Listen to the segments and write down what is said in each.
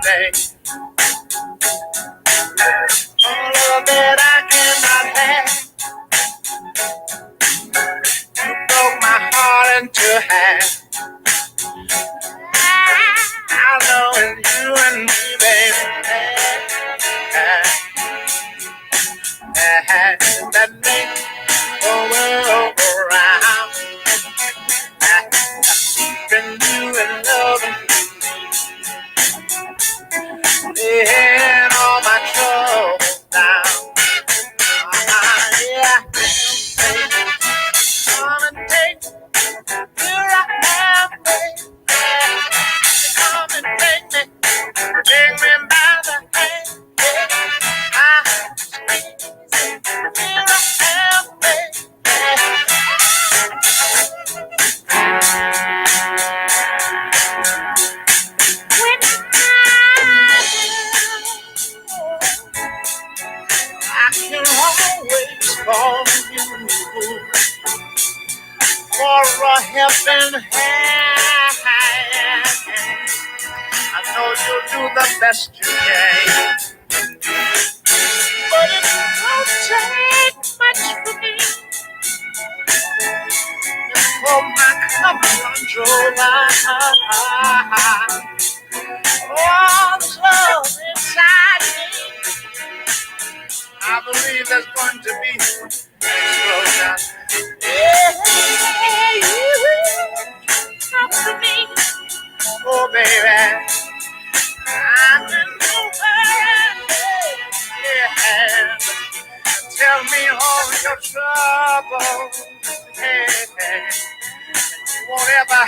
day. All of that I cannot have. You broke my heart into half. I know it's you and me, baby. That make the world go round. Keeping you in love and laying all my troubles down. Yeah, baby, come and take me. Here I am, baby. Come and take me by the hand. Yeah, I here I am, baby. When I can always call you for a helping hand. I know you'll do the best you can, but it won't take much for me for my cup to run dry. All this love inside me, I believe there's going to be explosion. Yeah, you come to me, oh baby. I'm in the world, yeah. Tell me all your troubles, yeah. You won't ever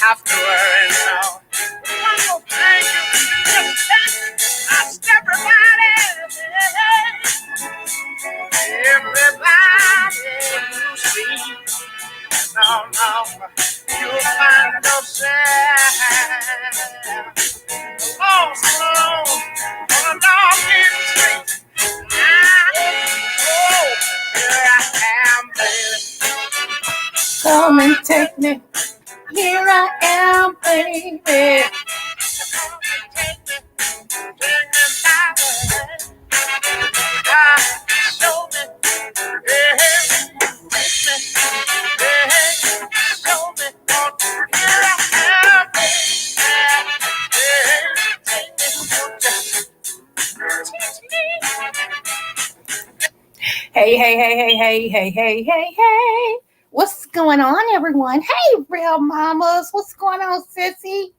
have to worry now. One more thing, just ask everybody, everybody you see. No, you'll find yourself lost alone on a dark end street. Oh, here I am, baby. Come and take me. Here I am, baby. Come and take me by the hand. Show me, yeah, take me, yeah, show me. Here I am, baby. Hey. What's going on, everyone? Hey, real mamas. What's going on, sissy?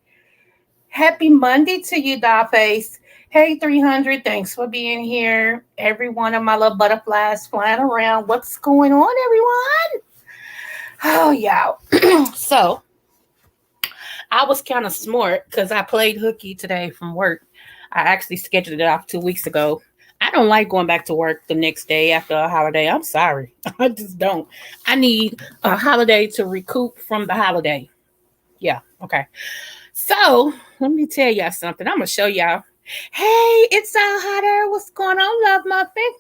Happy Monday to you, Dollface. Hey, 300. Thanks for being here. Every one of my little butterflies flying around. What's going on, everyone? Oh, yeah. So, I was kind of smart because I played hooky today from work. I actually scheduled it off 2 weeks ago. I don't like going back to work the next day after a holiday. I'm sorry. I just don't. I need a holiday to recoup from the holiday. Yeah, okay. So, let me tell y'all something. I'm going to show y'all. Hey, it's all hotter. What's going on, Love Muffin?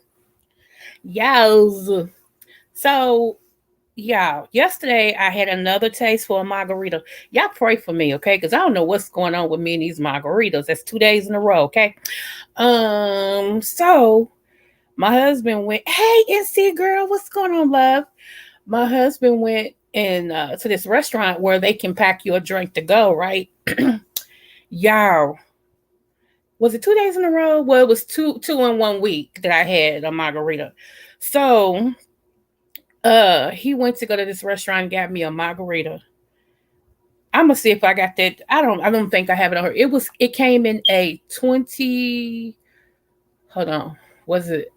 Yes. So, yeah, yesterday I had another taste for a margarita. Y'all pray for me, okay? Because I don't know what's going on with me and these margaritas. That's 2 days in a row, okay? So my husband went, hey, NC girl, what's going on, love? My husband went to this restaurant where they can pack you a drink to go, right? Y'all, was it 2 days in a row? Well, it was two in 1 week that I had a margarita. So he went to go to this restaurant and got me a margarita. I'm gonna see if I got that. I don't think I have it on her. It came in a 20. Hold on. Was it?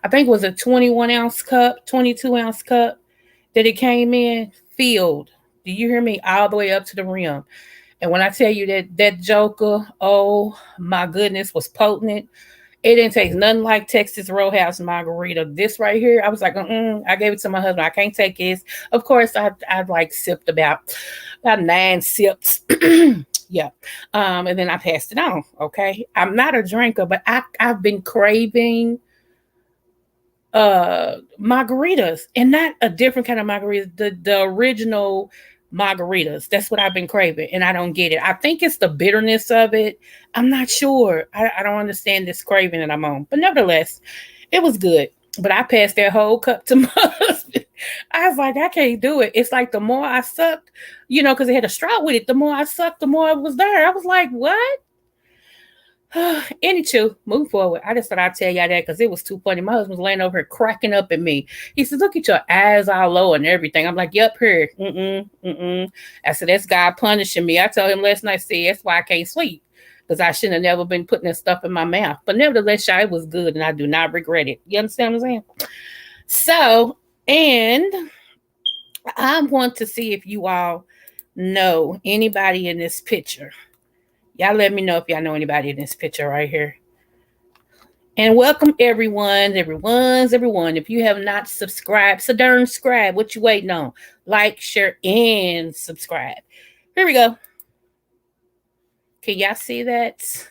I think it was a 21-ounce cup, 22-ounce cup that it came in filled. Do you hear me? All the way up to the rim. And when I tell you that Joker, oh my goodness, was potent. It didn't taste nothing like Texas Roadhouse margarita. This right here, I was like, I gave it to my husband. I can't take this. Of course, I like sipped about 9 sips. Yeah. And then I passed it on. Okay. I'm not a drinker, but I've been craving margaritas, and not a different kind of margarita, the original margaritas. That's what I've been craving, and I don't get it. I think it's the bitterness of it. I'm not sure. I don't understand this craving that I'm on. But nevertheless, it was good. But I passed that whole cup to my husband. I was like, I can't do it. It's like the more I sucked, because it had a straw with it, the more I sucked, the more it was there. I was like, what? Anywho, move forward. I just thought I'd tell y'all that because it was too funny. My husband was laying over here cracking up at me. He said, "Look at your eyes all low and everything." I'm like, "Yep, here." I said, "That's God punishing me." I told him last night, "See, that's why I can't sleep because I shouldn't have never been putting that stuff in my mouth." But nevertheless, y'all, it was good and I do not regret it. You understand what I'm saying? So, and I want to see if you all know anybody in this picture. Y'all let me know if y'all know anybody in this picture right here. And welcome everyone. If you have not subscribed, so darn subscribe. What you waiting on? Like, share, and subscribe. Here we go. Can y'all see that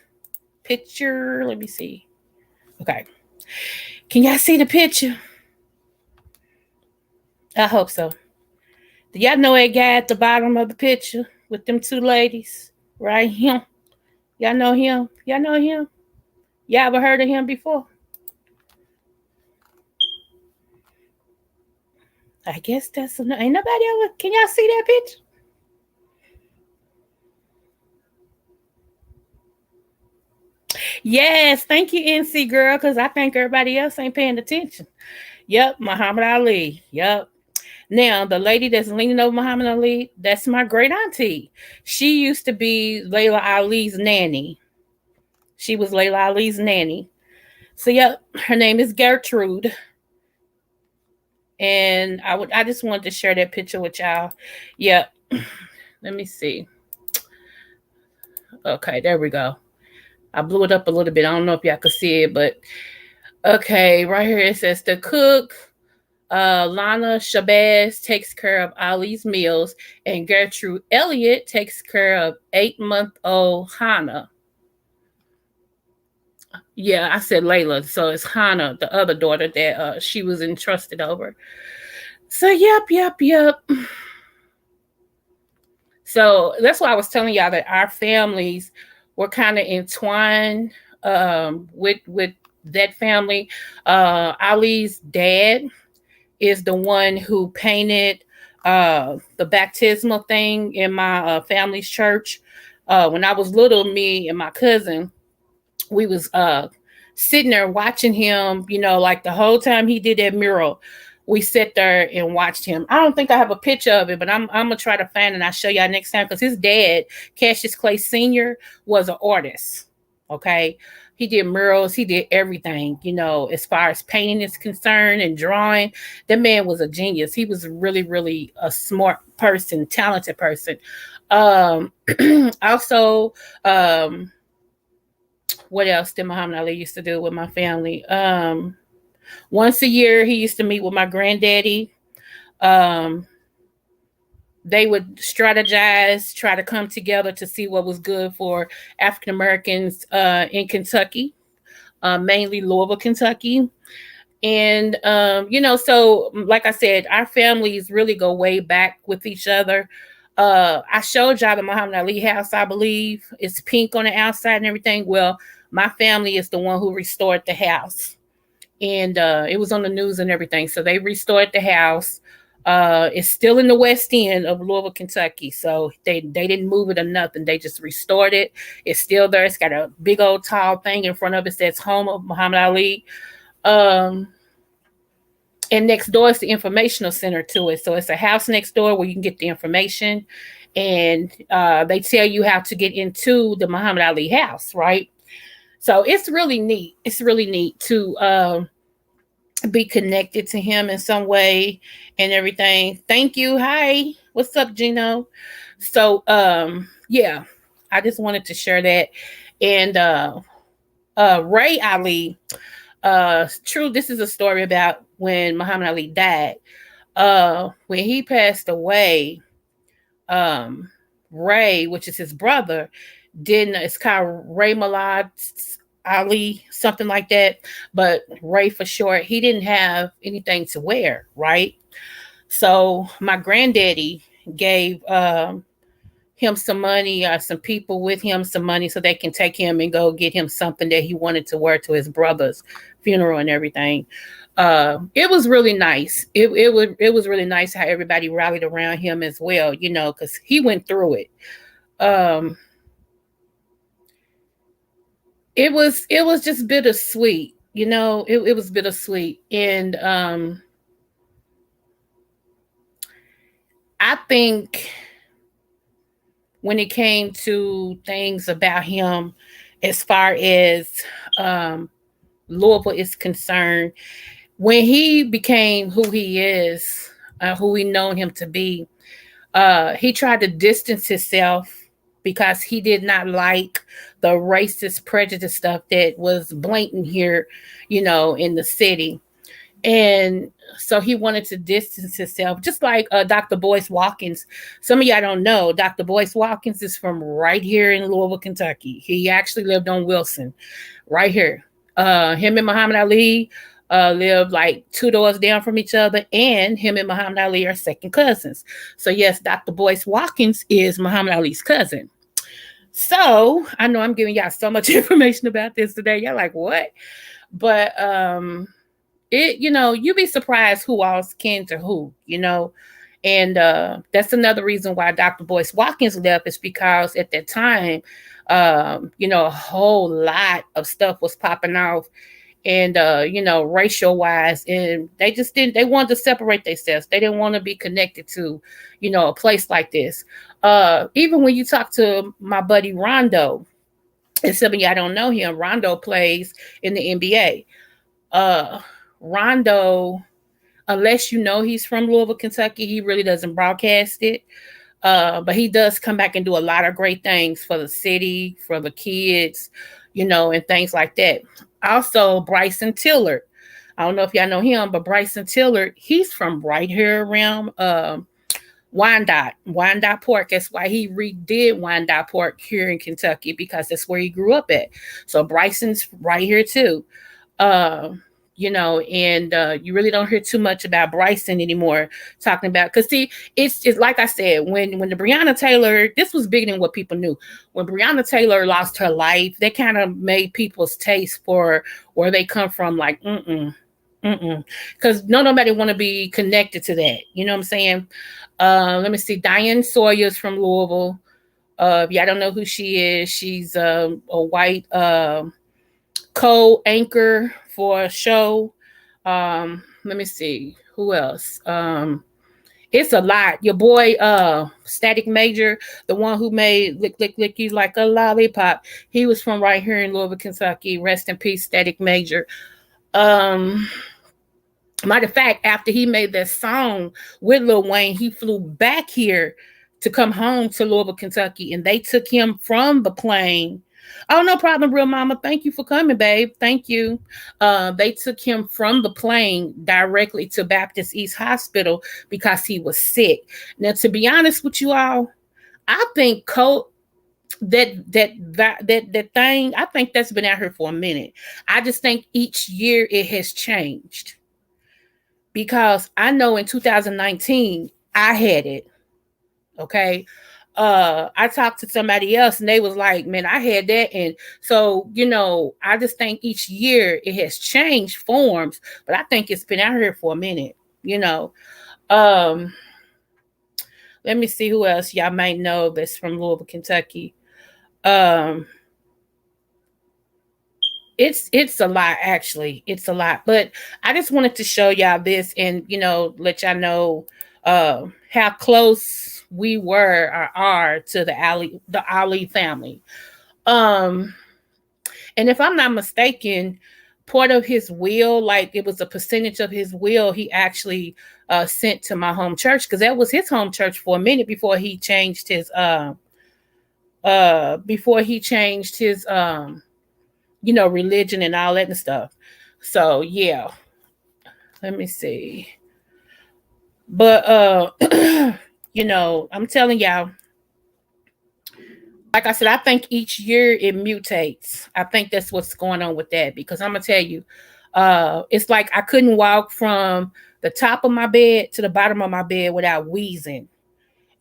picture? Let me see. Okay. Can y'all see the picture? I hope so. Do y'all know that guy at the bottom of the picture with them two ladies? Right here. Y'all know him? Y'all know him? Y'all ever heard of him before? I guess that's ain't nobody ever. Can y'all see that picture? Yes, thank you, NC girl, because I think everybody else ain't paying attention. Yep, Muhammad Ali. Yep. Now, the lady that's leaning over Muhammad Ali, that's my great auntie. She used to be Layla Ali's nanny. She was Layla Ali's nanny. So, yep, her name is Gertrude. And I just wanted to share that picture with y'all. Yep. Let me see. Okay, there we go. I blew it up a little bit. I don't know if y'all could see it, but okay, right here it says the cook, Lana Shabazz takes care of Ali's meals, and Gertrude Elliott takes care of 8-month-old Hannah. Yeah, I said Layla, so it's Hannah, the other daughter that she was entrusted over. So yep. So that's why I was telling y'all that our families were kind of entwined with that family. Ali's dad is the one who painted the baptismal thing in my family's church. When I was little, me and my cousin, we was sitting there watching him, like the whole time he did that mural. We sat there and watched him. I don't think I have a picture of it, but I'm gonna try to find it and I'll show y'all next time because his dad, Cassius Clay Sr., was an artist. Okay. He did murals, he did everything, as far as painting is concerned and drawing. That man was a genius. He was really, really a smart person, talented person. Um also, what else did Muhammad Ali used to do with my family? Once a year, he used to meet with my granddaddy. Um, they would strategize, try to come together to see what was good for African Americans in Kentucky, mainly Louisville, Kentucky. And, so like I said, our families really go way back with each other. I showed y'all the Muhammad Ali house, I believe. It's pink on the outside and everything. Well, my family is the one who restored the house. And it was on the news and everything. So they restored the house. It's still in the west end of Louisville, Kentucky. So they didn't move it or nothing. They just restored it. It's still there. It's got a big old tall thing in front of it that says home of Muhammad Ali. Um, and next door is the informational center to it. So it's a house next door where you can get the information. And they tell you how to get into the Muhammad Ali house, right? So it's really neat. It's really neat to be connected to him in some way and everything. Thank you. Hi. What's up, Gino? So yeah, I just wanted to share that. And Ray Ali, true, this is a story about when Muhammad Ali died. When he passed away, um Ray, which is his brother, didn't it's called Ray Malad Ali, something like that, but Ray for short, he didn't have anything to wear, right? So my granddaddy, gave him some money, or some people with him some money, so they can take him and go get him something that he wanted to wear to his brother's funeral and everything. It was really nice. It was really nice how everybody rallied around him as well, because he went through it. Um, it was just bittersweet, it was bittersweet. And I think when it came to things about him, as far as um, Louisville is concerned, when he became who he is, who we known him to be, he tried to distance himself because he did not like the racist prejudice stuff that was blatant here, in the city. And so he wanted to distance himself, just like Dr. Boyce Watkins. Some of y'all don't know, Dr. Boyce Watkins is from right here in Louisville, Kentucky. He actually lived on Wilson, right here. Him and Muhammad Ali lived like two doors down from each other, and him and Muhammad Ali are second cousins. So yes, Dr. Boyce Watkins is Muhammad Ali's cousin. So I know I'm giving y'all so much information about this today. Y'all like, what? But you'd be surprised who all's kin to who. And that's another reason why Dr. Boyce Watkins left, is because at that time, a whole lot of stuff was popping off, and racial wise, and they wanted to separate themselves. They didn't want to be connected to, a place like this. Even when you talk to my buddy Rondo, and some of y'all don't know him, Rondo plays in the NBA. Rondo, unless he's from Louisville, Kentucky, he really doesn't broadcast it. But he does come back and do a lot of great things for the city, for the kids, and things like that. Also, Bryson Tillard. I don't know if y'all know him, but Bryson Tillard, he's from right here around Wyandotte Park. That's why he redid Wyandotte Park here in Kentucky, because that's where he grew up at. So Bryson's right here too. And you really don't hear too much about Bryson anymore, talking about, because see, it's like I said, when the Breonna Taylor, this was bigger than what people knew. When Breonna Taylor lost her life, that kind of made people's taste for where they come from like, because nobody want to be connected to that. You know what I'm saying? Let me see. Diane Sawyer's from Louisville. If y'all don't know who she is, she's a white co-anchor for a show. Let me see who else. It's a lot. Your boy Static Major, the one who made Lick Lick Lick You Like a Lollipop, he was from right here in Louisville, Kentucky. Rest in peace, Static Major. Matter of fact, after he made that song with Lil Wayne, he flew back here to come home to Louisville, Kentucky, and they took him from the plane. Oh, no problem, real mama. Thank you for coming, babe. Thank you. They took him from the plane directly to Baptist East Hospital because he was sick. Now, to be honest with you all, I think that thing, I think that's been out here for a minute. I just think each year it has changed. Because I know in 2019, I had it. Okay. I talked to somebody else and they was like, man, I had that. And so, I just think each year it has changed forms, but I think it's been out here for a minute, Let me see who else y'all might know that's from Louisville, Kentucky. It's a lot, actually. It's a lot. But I just wanted to show y'all this and, let y'all know how close we were or are to the Ali family. And if I'm not mistaken, part of his will, like it was a percentage of his will, he actually sent to my home church, because that was his home church for a minute before he changed his religion and all that and stuff. So yeah, let me see. But I'm telling y'all, like I said, I think each year it mutates. I think that's what's going on with that, because I'm gonna tell you, it's like I couldn't walk from the top of my bed to the bottom of my bed without wheezing.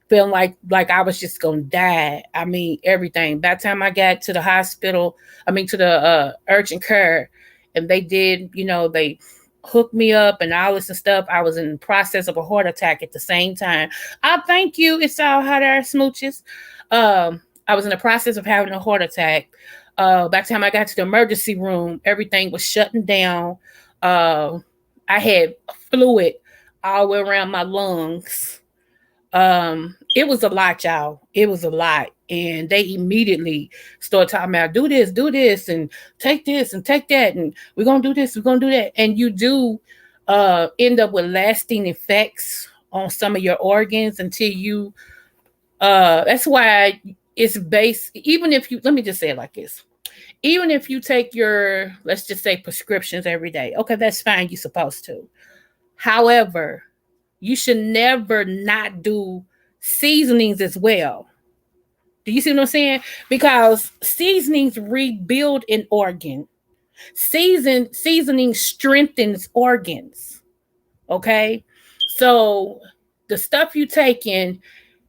feeling like I was just gonna die. I mean, everything. By the time I got to the hospital, I mean to the urgent care, and they did, they hooked me up and all this and stuff. I was in the process of a heart attack at the same time. I thank you. It's all hot air smooches. I was in the process of having a heart attack. By the time I got to the emergency room, everything was shutting down. Uh, I had fluid all the way around my lungs. It was a lot, y'all. It was a lot. And they immediately started talking about do this, and take that, and we're gonna do this, we're gonna do that. And you do end up with lasting effects on some of your organs until you that's why it's based, even if you, let me just say it like this. Even if you take your, let's just say, prescriptions every day, okay, that's fine, you're supposed to. However, you should never not do seasonings as well. Do you see what I'm saying? Because seasonings rebuild an organ. Seasoning strengthens organs. Okay? So the stuff you take in,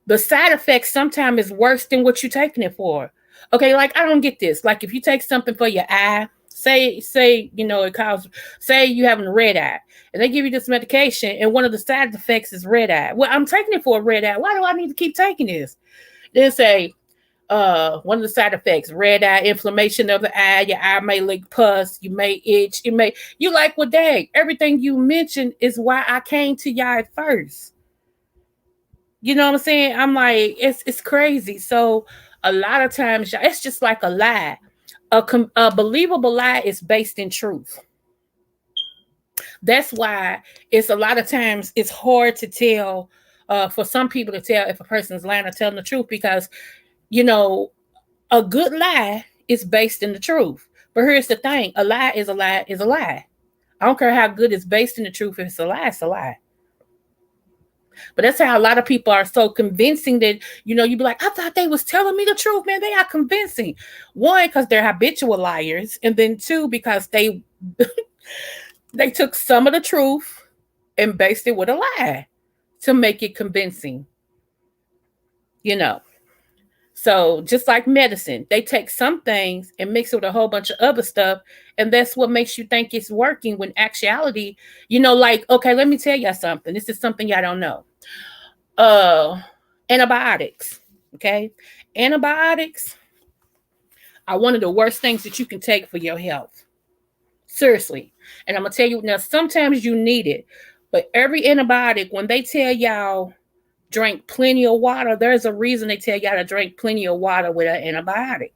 the side effects sometimes is worse than what you're taking it for. Okay, like I don't get this. Like if you take something for your eye, say it causes, say you having a red eye, and they give you this medication, and one of the side effects is red eye. Well, I'm taking it for a red eye. Why do I need to keep taking this? Then say one of the side effects, red eye, inflammation of the eye, your eye may leak pus, you may itch, you like, well, dang, everything you mentioned is why I came to y'all at first. You know what I'm saying? I'm like, it's crazy. So a lot of times, it's just like a lie. A believable lie is based in truth. That's why it's a lot of times it's hard to tell, for some people to tell if a person's lying or telling the truth, because you know a good lie is based in the truth. But here's the thing: a lie is a lie is a lie. I don't care how good it's based in the truth. If it's a lie, it's a lie. But that's how a lot of people are so convincing that, you'd be like, I thought they was telling me the truth, man. They are convincing. One, because they're habitual liars, and then two, because they they took some of the truth and based it with a lie to make it convincing. You know. So just like medicine, they take some things and mix it with a whole bunch of other stuff, and that's what makes you think it's working. When actuality, like, okay, let me tell y'all something. This is something y'all don't know. uh Antibiotics. Okay, antibiotics are one of the worst things that you can take for your health. Seriously. And I'm gonna tell you now, sometimes you need it, but every antibiotic, when they tell y'all drink plenty of water, there's a reason they tell y'all to drink plenty of water with an antibiotic,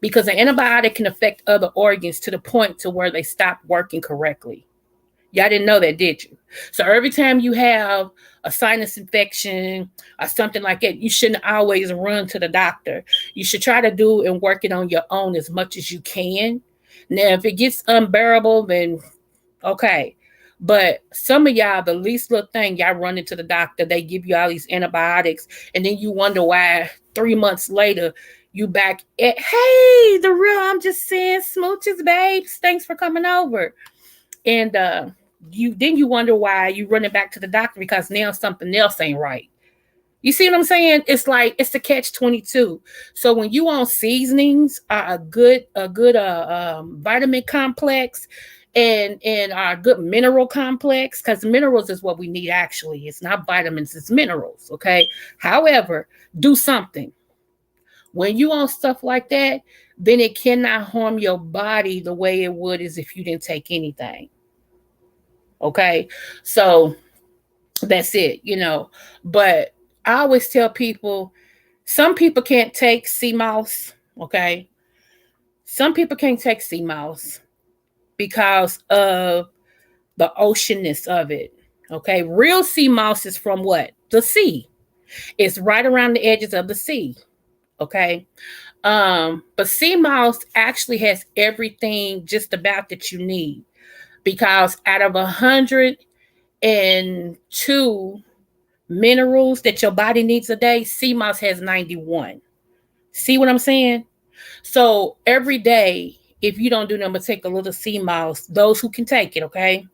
because an antibiotic can affect other organs to the point to where they stop working correctly. Y'all didn't know that, did you? So every time you have a sinus infection or something like that, you shouldn't always run to the doctor. You should try to do and work it on your own as much as you can. Now, if it gets unbearable, then okay. But some of y'all, the least little thing, y'all run into the doctor, they give you all these antibiotics, and then you wonder why 3 months later you back at, hey, the real, I'm just saying, smooches, babes. Thanks for coming over. And you wonder why you running back to the doctor, because now something else ain't right. You see what I'm saying? It's like it's the catch-22. So when you on seasonings, are a good vitamin complex, and a good mineral complex, because minerals is what we need actually. It's not vitamins, it's minerals. Okay. However, do something. When you on stuff like that, then it cannot harm your body the way it would as if you didn't take anything. Okay. So that's it. But I always tell people, some people can't take sea moss. Okay. Some people can't take sea moss because of the oceanness of it. Okay. Real sea moss is from what? The sea. It's right around the edges of the sea. Okay. But sea moss actually has everything just about that you need, because out of 102 minerals that your body needs a day, sea moss has 91. See what I'm saying? So every day, if you don't do nothing but take a little sea moss, those who can take it, okay?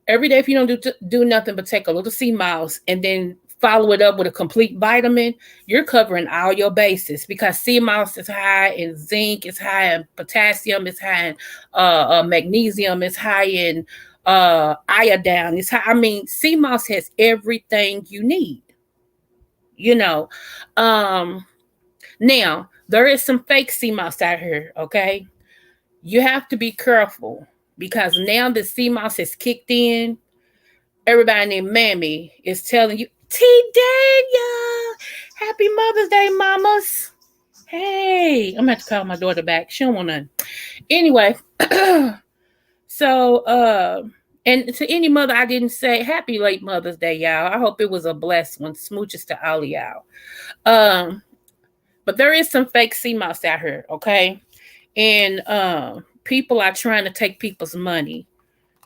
Every day, if you don't do nothing but take a little sea moss, and then follow it up with a complete vitamin, you're covering all your bases because sea moss is high in zinc, it's high in potassium, it's high in magnesium, it's high in iodine. It's high. I mean, sea moss has everything you need. You know, um, now there is some fake sea moss out here. Okay, you have to be careful because now the sea moss has kicked in. Everybody named Mammy is telling you, T Daniel, happy Mother's Day, mamas. Hey, I'm gonna have to call my daughter back. She don't want none. Anyway, so and to any mother I didn't say happy late Mother's Day, y'all. I hope it was a blessed one. Smooches to all of y'all. But there is some fake sea moss out here, okay? And people are trying to take people's money.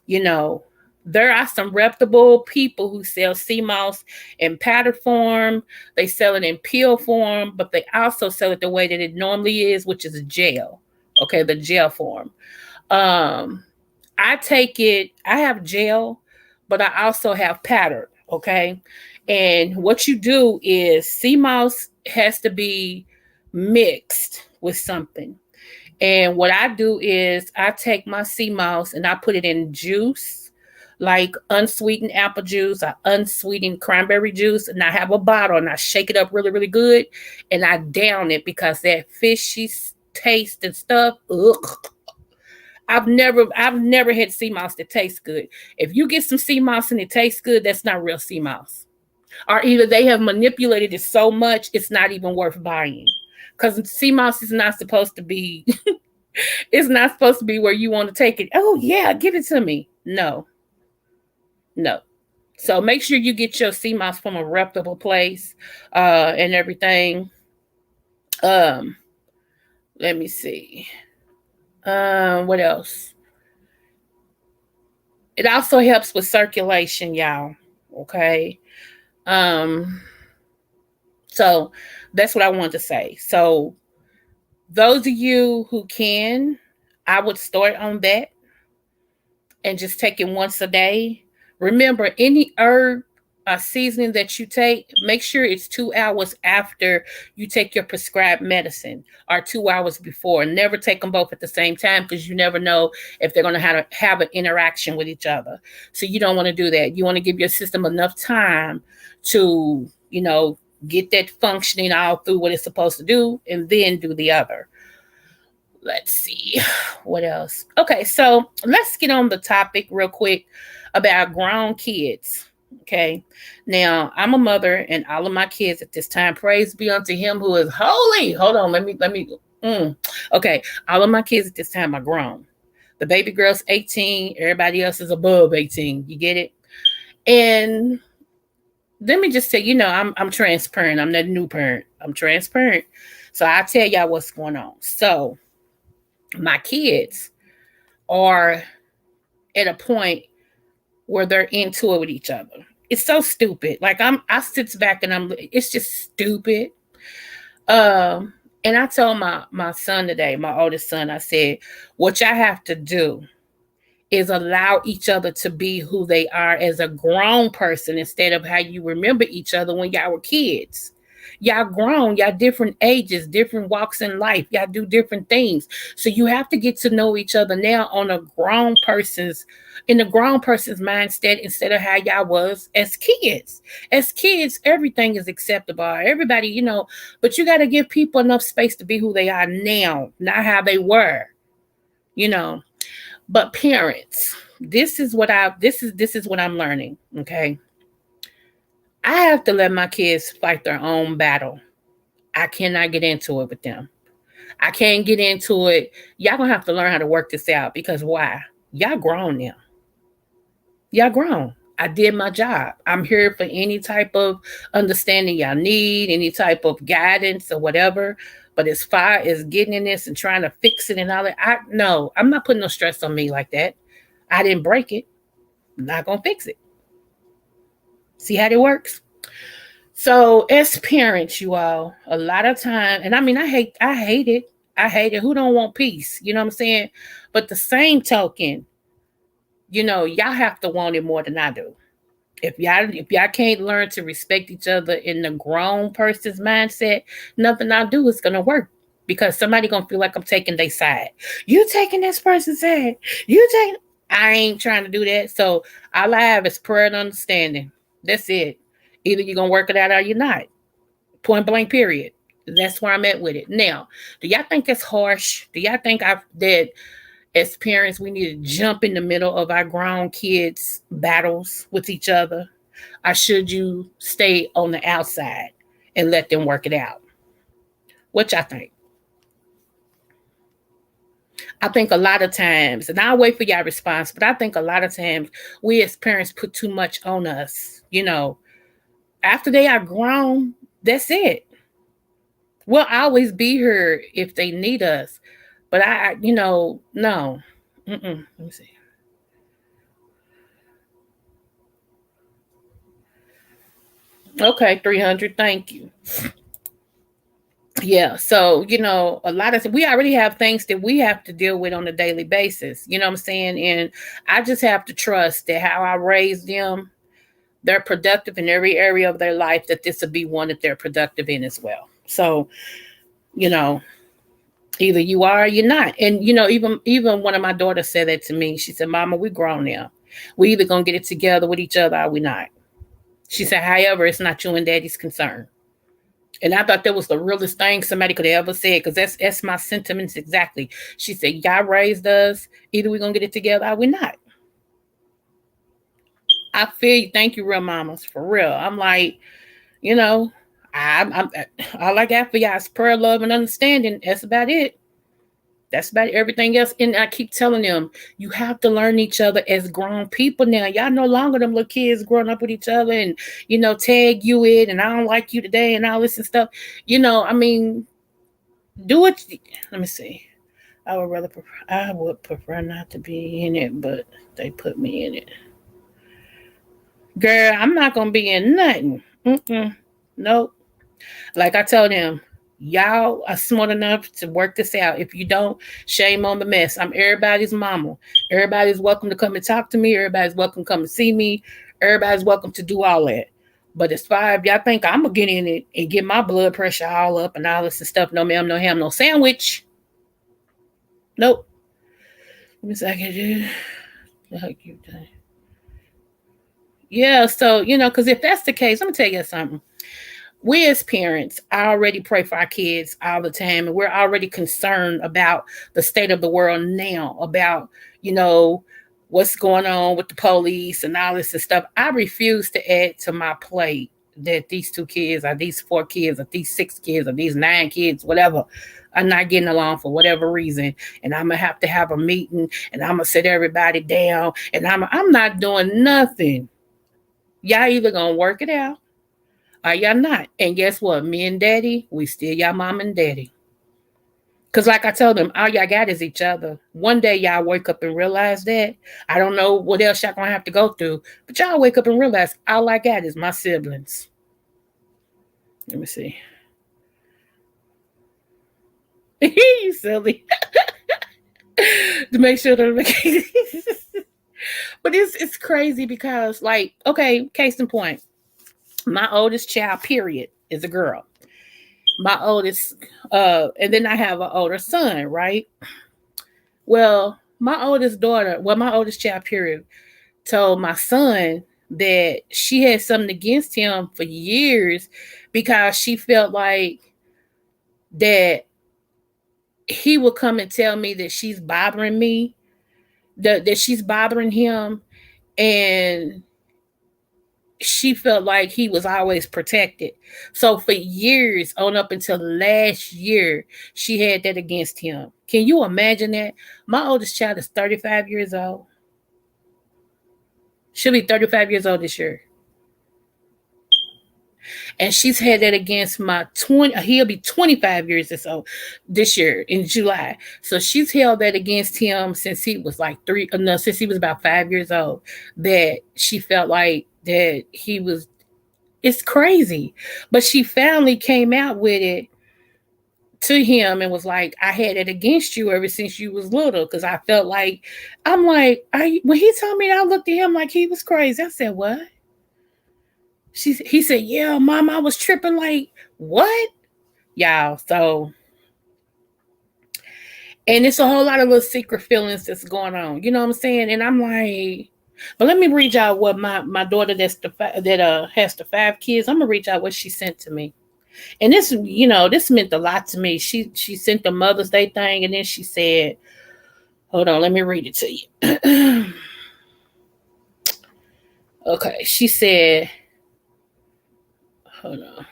You know, there are some reputable people who sell sea moss in powder form. They sell it in pill form, but they also sell it the way that it normally is, which is a gel. Okay, the gel form. Um, I take it, I have gel, but I also have powder. Okay. And what you do is sea moss has to be mixed with something. And what I do is I take my sea moss and I put it in juice, like unsweetened apple juice or unsweetened cranberry juice. And I have a bottle and I shake it up really, really good. And I down it because that fishy taste and stuff, ugh. I've never had sea moss that tastes good. If you get some sea moss and it tastes good, that's not real sea moss. Or either they have manipulated it so much it's not even worth buying. Because sea moss is not supposed to be it's not supposed to be where you want to take it. Oh yeah, give it to me. No, no. So make sure you get your sea moss from a reputable place, and everything. Um, let me see. What else? It also helps with circulation, y'all. Okay. Um, so that's what I want to say. So those of you who can, I would start on that and just take it once a day. Remember, any herb seasoning that you take, make sure it's 2 hours after you take your prescribed medicine or 2 hours before. Never take them both at the same time because you never know if they're going to have an interaction with each other. So you don't want to do that. You want to give your system enough time to, get that functioning all through what it's supposed to do and then do the other. Let's see what else. Okay, so let's get on the topic real quick about grown kids. Okay, now I'm a mother, and all of my kids at this time, praise be unto Him who is holy. Hold on, let me. Okay, all of my kids at this time are grown. The baby girl's 18. Everybody else is above 18. You get it? And let me just say, I'm transparent. I'm not a new parent. I'm transparent. So I tell y'all what's going on. So my kids are at a point where they're into it with each other. It's so stupid. Like I sit back and it's just stupid. And I told my son today, my oldest son, I said, what y'all have to do is allow each other to be who they are as a grown person instead of how you remember each other when y'all were kids. Y'all grown, y'all different ages, different walks in life, y'all do different things. So you have to get to know each other now on in the grown person's mindset instead of how y'all was as kids. As kids, everything is acceptable. Everybody, but you got to give people enough space to be who they are now, not how they were, you know. But parents, this is what I'm learning, okay? I have to let my kids fight their own battle. I cannot get into it with them. I can't get into it. Y'all gonna have to learn how to work this out because why? Y'all grown now. Y'all grown. I did my job. I'm here for any type of understanding y'all need, any type of guidance or whatever. But as far as getting in this and trying to fix it and all that, I'm not putting no stress on me like that. I didn't break it. I'm not gonna fix it. See how it works? So as parents, you all, a lot of time, and I mean, I hate it. I hate it. Who don't want peace? You know what I'm saying? But the same token, y'all have to want it more than I do. If y'all can't learn to respect each other in the grown person's mindset, nothing I do is gonna work. Because somebody gonna feel like I'm taking their side. You taking this person's side. You taking I ain't trying to do that. So all I have is prayer and understanding. That's it. Either you're gonna work it out or you're not. Point blank period. That's where I'm at with it. Now, do y'all think it's harsh? Do y'all think I've that as parents we need to jump in the middle of our grown kids' battles with each other? Or should you stay on the outside and let them work it out? What y'all think? I think a lot of times, and I'll wait for y'all response, but I think a lot of times we as parents put too much on us. After they are grown, that's it. We'll always be here if they need us. But no. Let me see. Okay, 300. Thank you. Yeah, so a lot of we already have things that we have to deal with on a daily basis. You know what I'm saying? And I just have to trust that how I raise them, they're productive in every area of their life. That this will be one that they're productive in as well. So you know, either you are or you're not. And even one of my daughters said that to me. She said, "Mama, we grown now. We either gonna get it together with each other or we not." She said, "However, it's not you and Daddy's concern." And I thought that was the realest thing somebody could have ever said, because that's my sentiments exactly. She said, "Y'all raised us. Either we're gonna get it together or we're not." I feel you. Thank you, real mamas, for real. I'm like, you know, I'm all I got for y'all is prayer, love, and understanding. That's about it. That's about everything else. And I keep telling them, you have to learn each other as grown people now. Y'all no longer them little kids growing up with each other and, tag you in and I don't like you today and all this and stuff. I mean, do it. Let me see. I would prefer not to be in it, but they put me in it. Girl, I'm not gonna be in nothing. Mm-mm. Nope. Like I told him, y'all are smart enough to work this out. If you don't, shame on the mess. I'm everybody's mama. Everybody's welcome to come and talk to me. Everybody's welcome to come and see me. Everybody's welcome to do all that. But as far as y'all think I'm gonna get in it and get my blood pressure all up and all this and stuff, no ma'am, no ham, no sandwich. Nope. Let me see. I can do. Like you done. Yeah. So because if that's the case, let me tell you something. We as parents already pray for our kids all the time, and we're already concerned about the state of the world now, about you know what's going on with the police and all this and stuff. I refuse to add to my plate that these two kids or these four kids or these six kids or these nine kids, whatever, are not getting along for whatever reason, and I'm gonna have to have a meeting and I'm gonna sit everybody down and I'm not doing nothing. Y'all either gonna work it out are y'all not? And guess what? Me and daddy, we still y'all mom and daddy. Cause like I told them, all y'all got is each other. One day y'all wake up and realize that. I don't know what else y'all gonna have to go through, but y'all wake up and realize all I got is my siblings. Let me see. You silly. To make sure that but it's crazy because okay, case in point, my oldest child, period, is a girl. My oldest and then I have an older son, right? Well, my oldest child, period, told my son that she had something against him for years because she felt like that he would come and tell me that she's bothering me, that she's bothering him, and she felt like he was always protected. So for years, on up until last year, she had that against him. Can you imagine that? My oldest child is 35 years old. She'll be 35 years old this year. And she's had that against my 20, he'll be 25 years or so this year in July. So she's held that against him since he was like no, since he was about 5 years old, that she felt like that he was, it's crazy. But she finally came out with it to him and was like, I had it against you ever since you was little. Cause I felt like, I'm like, when he told me, I looked at him like he was crazy. I said, what? He said, yeah, mom, I was tripping. Like, what? Y'all. So, and it's a whole lot of little secret feelings that's going on. You know what I'm saying? And I'm like, but let me read y'all what my daughter that has the 5 kids. I'm gonna read y'all what she sent to me. And this, this meant a lot to me. She sent the Mother's Day thing, and then she said, hold on, let me read it to you. Okay, she said, hold on.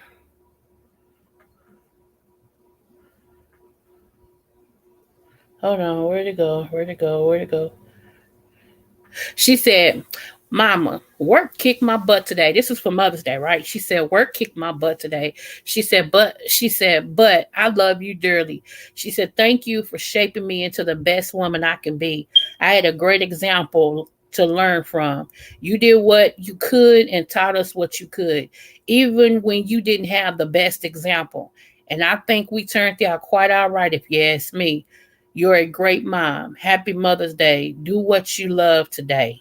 Hold on, where'd it go? Where'd it go? Where'd it go? She said, Mama, work kicked my butt today. This is for Mother's Day, right? She said, work kicked my butt today. But I love you dearly. She said, thank you for shaping me into the best woman I can be. I had a great example to learn from. You did what you could and taught us what you could, even when you didn't have the best example. And I think we turned out quite all right, if you ask me. You're a great mom. Happy Mother's Day. Do what you love today.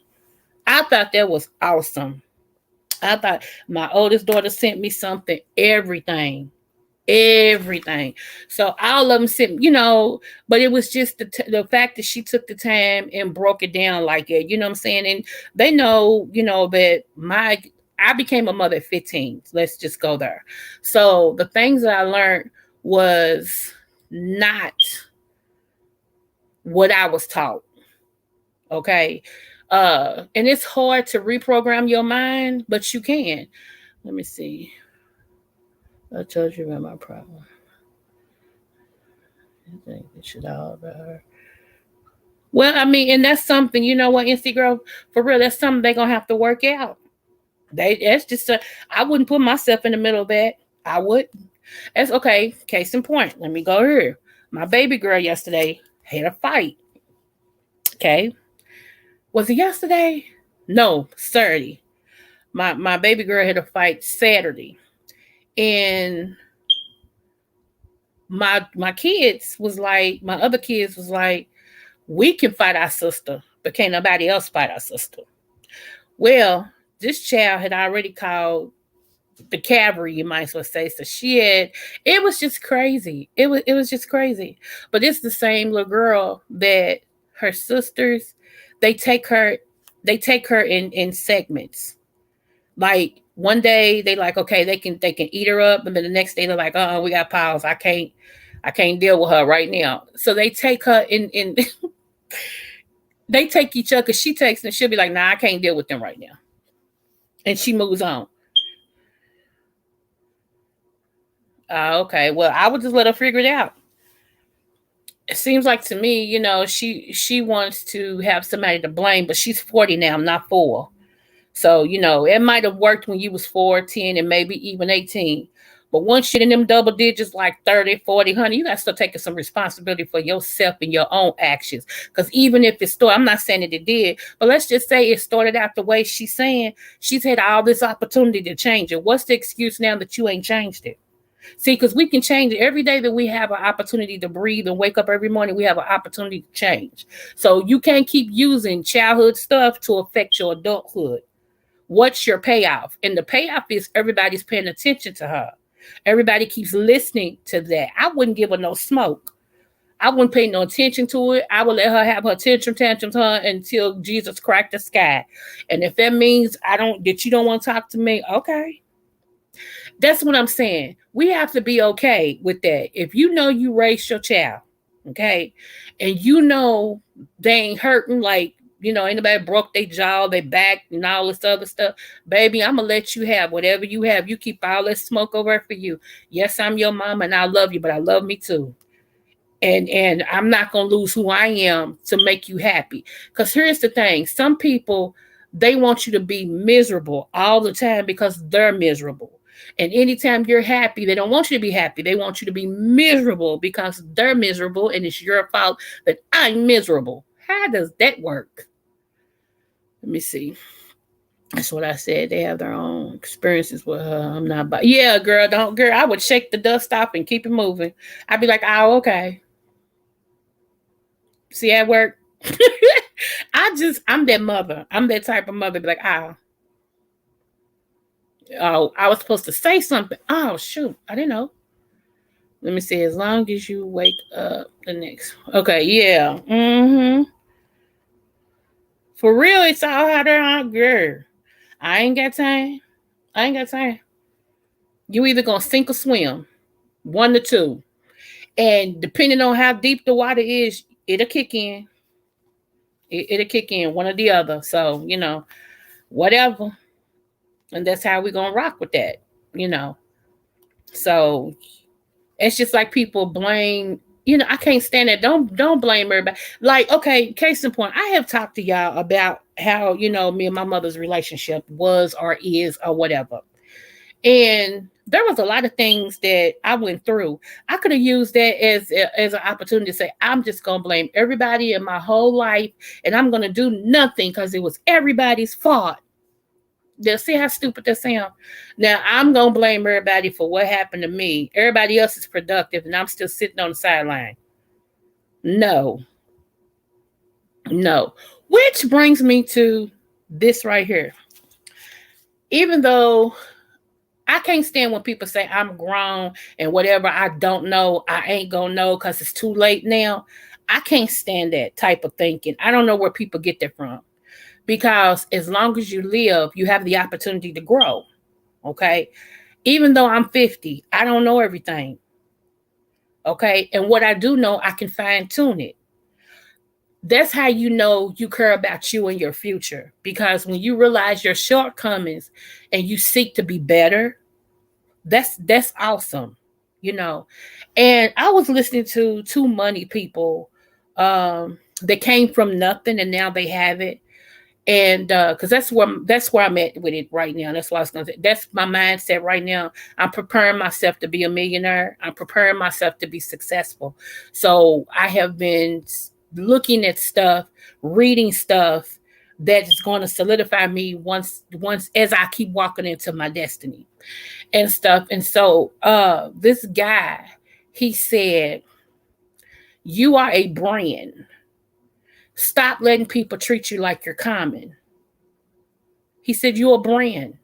I thought that was awesome. I thought my oldest daughter sent me something, everything. Everything. So all of them sent, but it was just the fact that she took the time and broke it down like that. You know what I'm saying? And they know, that I became a mother at 15. Let's just go there. So the things that I learned was not what I was taught. Okay. And it's hard to reprogram your mind, but you can. Let me see. I told you about my problem. I think it should all about her. Well, I mean, and that's something, you know what, NC girl, for real, that's something they're gonna have to work out. That's just I wouldn't put myself in the middle of that. I would. That's okay. Case in point. Let me go here. My baby girl yesterday had a fight. Okay. Was it yesterday? No, Saturday. My baby girl had a fight Saturday. And my other kids was like, we can fight our sister, but can't nobody else fight our sister. Well, this child had already called the cavalry, you might as well say. So it was just crazy. It was just crazy. But it's the same little girl that her sisters, they take her, in segments. Like one day they like, okay, they can eat her up, and then the next day they're like, we got piles. I can't deal with her right now. So they take her in they take each other, because she takes them, she'll be like, nah, I can't deal with them right now. And she moves on. Okay, well, I would just let her figure it out. It seems like to me, she wants to have somebody to blame, but she's 40 now, not 4. So, it might have worked when you was 4, 10, and maybe even 18. But once you're in them double digits, like 30, 40, honey, you got to start taking some responsibility for yourself and your own actions. Because even if it started, I'm not saying that it did, but let's just say it started out the way she's saying. She's had all this opportunity to change it. What's the excuse now that you ain't changed it? See, because we can change it every day that we have an opportunity to breathe and wake up every morning. We have an opportunity to change. So you can't keep using childhood stuff to affect your adulthood. What's your payoff? And the payoff is everybody's paying attention to her. Everybody keeps listening to that. I wouldn't give her no smoke. I wouldn't pay no attention to it. I would let her have her tantrums until Jesus cracked the sky. And if that means that you don't want to talk to me, okay. That's what I'm saying. We have to be okay with that. If you know you raised your child, okay, and they ain't hurting, like, anybody broke their jaw, their back, and all this other stuff, baby, I'm gonna let you have whatever you have. You keep all that smoke over for you. Yes, I'm your mama and I love you, but I love me too. And I'm not gonna lose who I am to make you happy. Because here's the thing: some people, they want you to be miserable all the time because they're miserable. And anytime you're happy, they don't want you to be happy. They want you to be miserable because they're miserable, and it's your fault that I'm miserable. How does that work? Let me see. That's what I said. They have their own experiences with her. I'm not about. Yeah, girl, don't girl. I would shake the dust off and keep it moving. I'd be like, oh, okay. See at work. I'm that mother. I'm that type of mother. Be like, Oh, I was supposed to say something. Oh shoot, I didn't know. Let me see. As long as you wake up the next. Okay, yeah. For real, it's all out there, girl. I ain't got time. I ain't got time. You either gonna sink or swim, one to two, and depending on how deep the water is, it'll kick in. It'll kick in one or the other. So whatever, and that's how we're gonna rock with that. You know. So it's just like people blame. I can't stand that. Don't blame everybody. Like, okay, case in point, I have talked to y'all about how me and my mother's relationship was or is or whatever. And there was a lot of things that I went through. I could have used that as an opportunity to say, I'm just gonna blame everybody in my whole life, and I'm gonna do nothing because it was everybody's fault. They'll see how stupid that sounds. Now I'm gonna blame everybody for what happened to me. Everybody else is productive, and I'm still sitting on the sideline. No, no. Which brings me to this right here. Even though I can't stand when people say I'm grown and whatever I don't know, I ain't gonna know because it's too late now. I can't stand that type of thinking. I don't know where people get that from. Because as long as you live, you have the opportunity to grow. Okay. Even though I'm 50, I don't know everything. Okay. And what I do know, I can fine tune it. That's how you know you care about you and your future. Because when you realize your shortcomings and you seek to be better, that's awesome. you know and I was listening to two money people that came from nothing and now they have it. And because that's where I'm at with it right now. That's what I was gonna say. That's my mindset right now. I'm preparing myself to be a millionaire. I'm preparing myself to be successful. So I have been looking at stuff, reading stuff that is going to solidify me once as I keep walking into my destiny and stuff. And so this guy, he said, you are a brand. Stop letting people treat you like you're common. He said, you're a brand.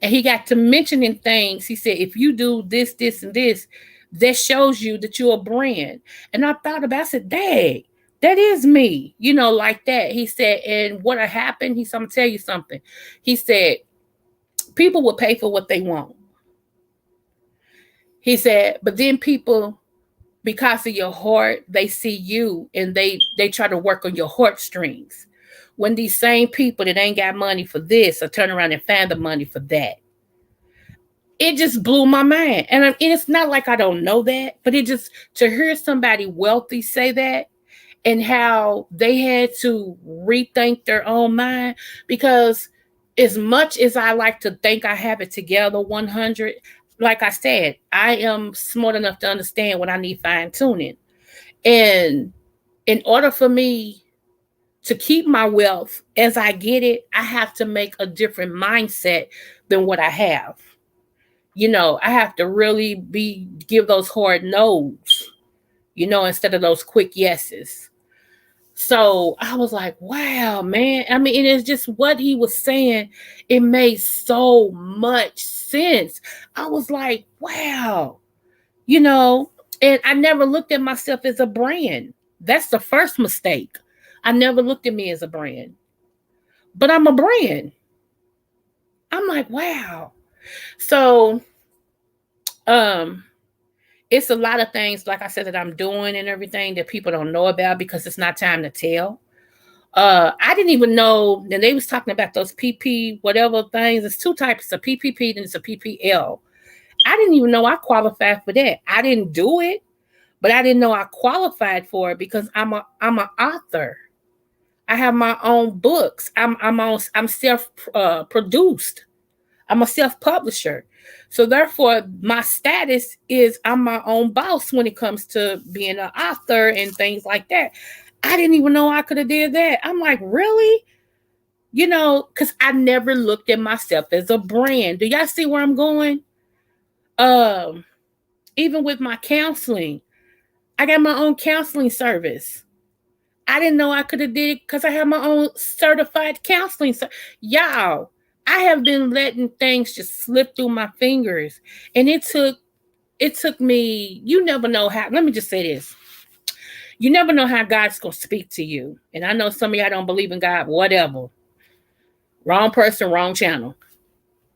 And he got to mentioning things. He said, if you do this, this, and this, that shows you that you're a brand. And I thought about it, I said, dang, that is me, like that. He said, and what happened, he said, I'm gonna tell you something. He said, people will pay for what they want. He said, but then people, because of your heart, they see you and they try to work on your heartstrings. When these same people that ain't got money for this or turn around and find the money for that. It just blew my mind. And it's not like I don't know that, but it just, to hear somebody wealthy say that and how they had to rethink their own mind. Because as much as I like to think I have it together 100, like I said, I am smart enough to understand when I need fine tuning. And in order for me to keep my wealth as I get it, I have to make a different mindset than what I have. I have to really give those hard no's, instead of those quick yeses. So I was like, wow, man. I mean, it is just what he was saying. It made so much sense. I was like, wow, you know, and I never looked at myself as a brand. That's the first mistake. I never looked at me as a brand, but I'm a brand. I'm like, wow. So, um, it's a lot of things, like I said, that I'm doing and everything that people don't know about because it's not time to tell. I didn't even know, and they was talking about those PP whatever things. There's two types of PPP, and it's a PPL. I didn't even know I qualified for that. I didn't do it, but I didn't know I qualified for it because I'm an author. I have my own books. I'm self produced. I'm a self publisher. So therefore, my status is I'm my own boss when it comes to being an author and things like that. I didn't even know I could have did that. I'm like, really? Because I never looked at myself as a brand. Do y'all see where I'm going? Um, Even with my counseling, I got my own counseling service. I didn't know I could have did it because I have my own certified counseling. Y'all, I have been letting things just slip through my fingers. And it took me, you never know how, let me just say this. You never know how God's gonna speak to you. And I know some of y'all don't believe in God, whatever. Wrong person, wrong channel.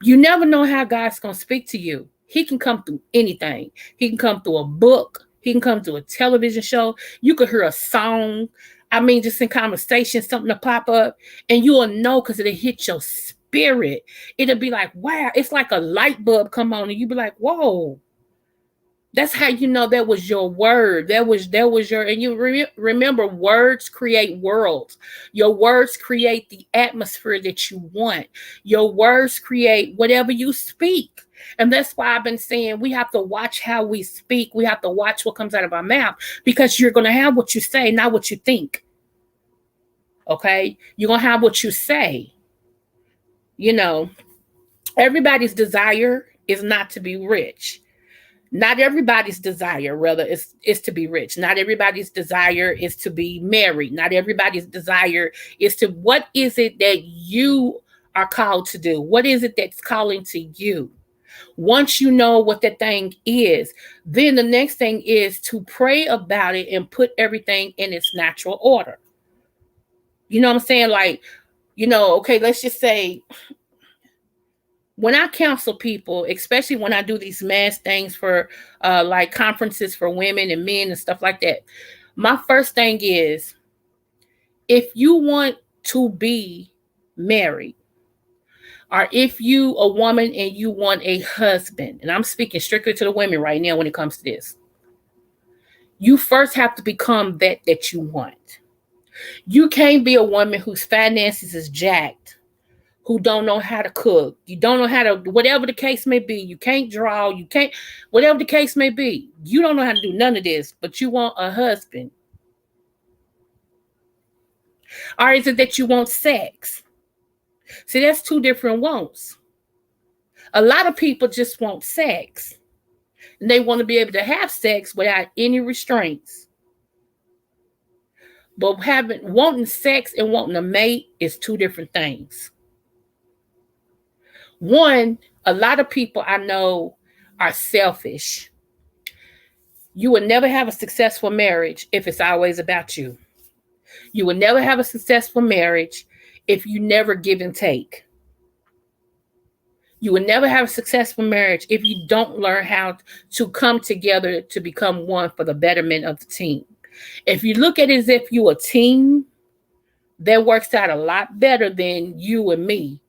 You never know how God's gonna speak to you. He can come through anything. He can come through a book. He can come through a television show. You could hear a song. I mean, just in conversation, something to pop up, and you will know because it'll hit your spirit. It'll be like, wow, it's like a light bulb come on, and you be like, whoa, that's how you know that was your word. That was your, and you remember, words create worlds. Your words create the atmosphere that you want. Your words create whatever you speak. And that's why I've been saying we have to watch how we speak. We have to watch what comes out of our mouth, because you're going to have what you say, not what you think. Okay? You're going to have what you say. You know, everybody's desire is not to be rich. Not everybody's desire, rather, is to be rich. Not everybody's desire is to be married. Not everybody's desire is to, what is it that you are called to do? What is it that's calling to you? Once you know what that thing is, then the next thing is to pray about it and put everything in its natural order. You know what I'm saying? Like, okay, let's just say, when I counsel people, especially when I do these mass things for like conferences for women and men and stuff like that, my first thing is, if you want to be married, or if you a woman and you want a husband, and I'm speaking strictly to the women right now when it comes to this, you first have to become that you want. You can't be a woman whose finances is jacked, who don't know how to cook. You don't know how to, whatever the case may be. You can't draw. You can't, whatever the case may be. You don't know how to do none of this, but you want a husband. Or is it that you want sex? See, that's two different wants. A lot of people just want sex, and they want to be able to have sex without any restraints. But wanting sex and wanting a mate is two different things. One, a lot of people I know are selfish. You will never have a successful marriage if it's always about you. You will never have a successful marriage if you never give and take. You will never have a successful marriage if you don't learn how to come together to become one for the betterment of the team. If you look at it as if you're a team, that works out a lot better than you and me.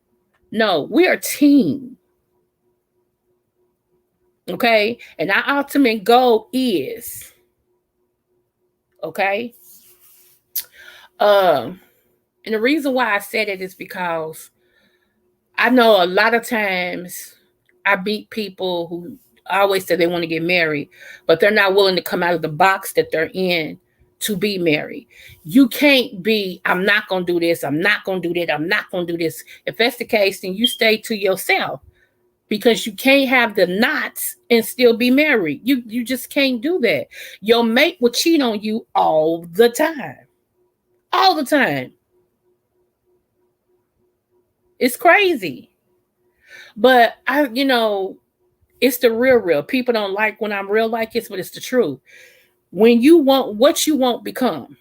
No, we're a team. Okay? And our ultimate goal is, okay? And the reason why I said it is because I know a lot of times I beat people who always say they want to get married, but they're not willing to come out of the box that they're in to be married. You can't be, I'm not going to do this, I'm not going to do that, I'm not going to do this. If that's the case, then you stay to yourself, because you can't have the knots and still be married. You just can't do that. Your mate will cheat on you all the time. All the time. It's crazy. But it's the real. People don't like when I'm real like this, but it's the truth. When you want what you want, become.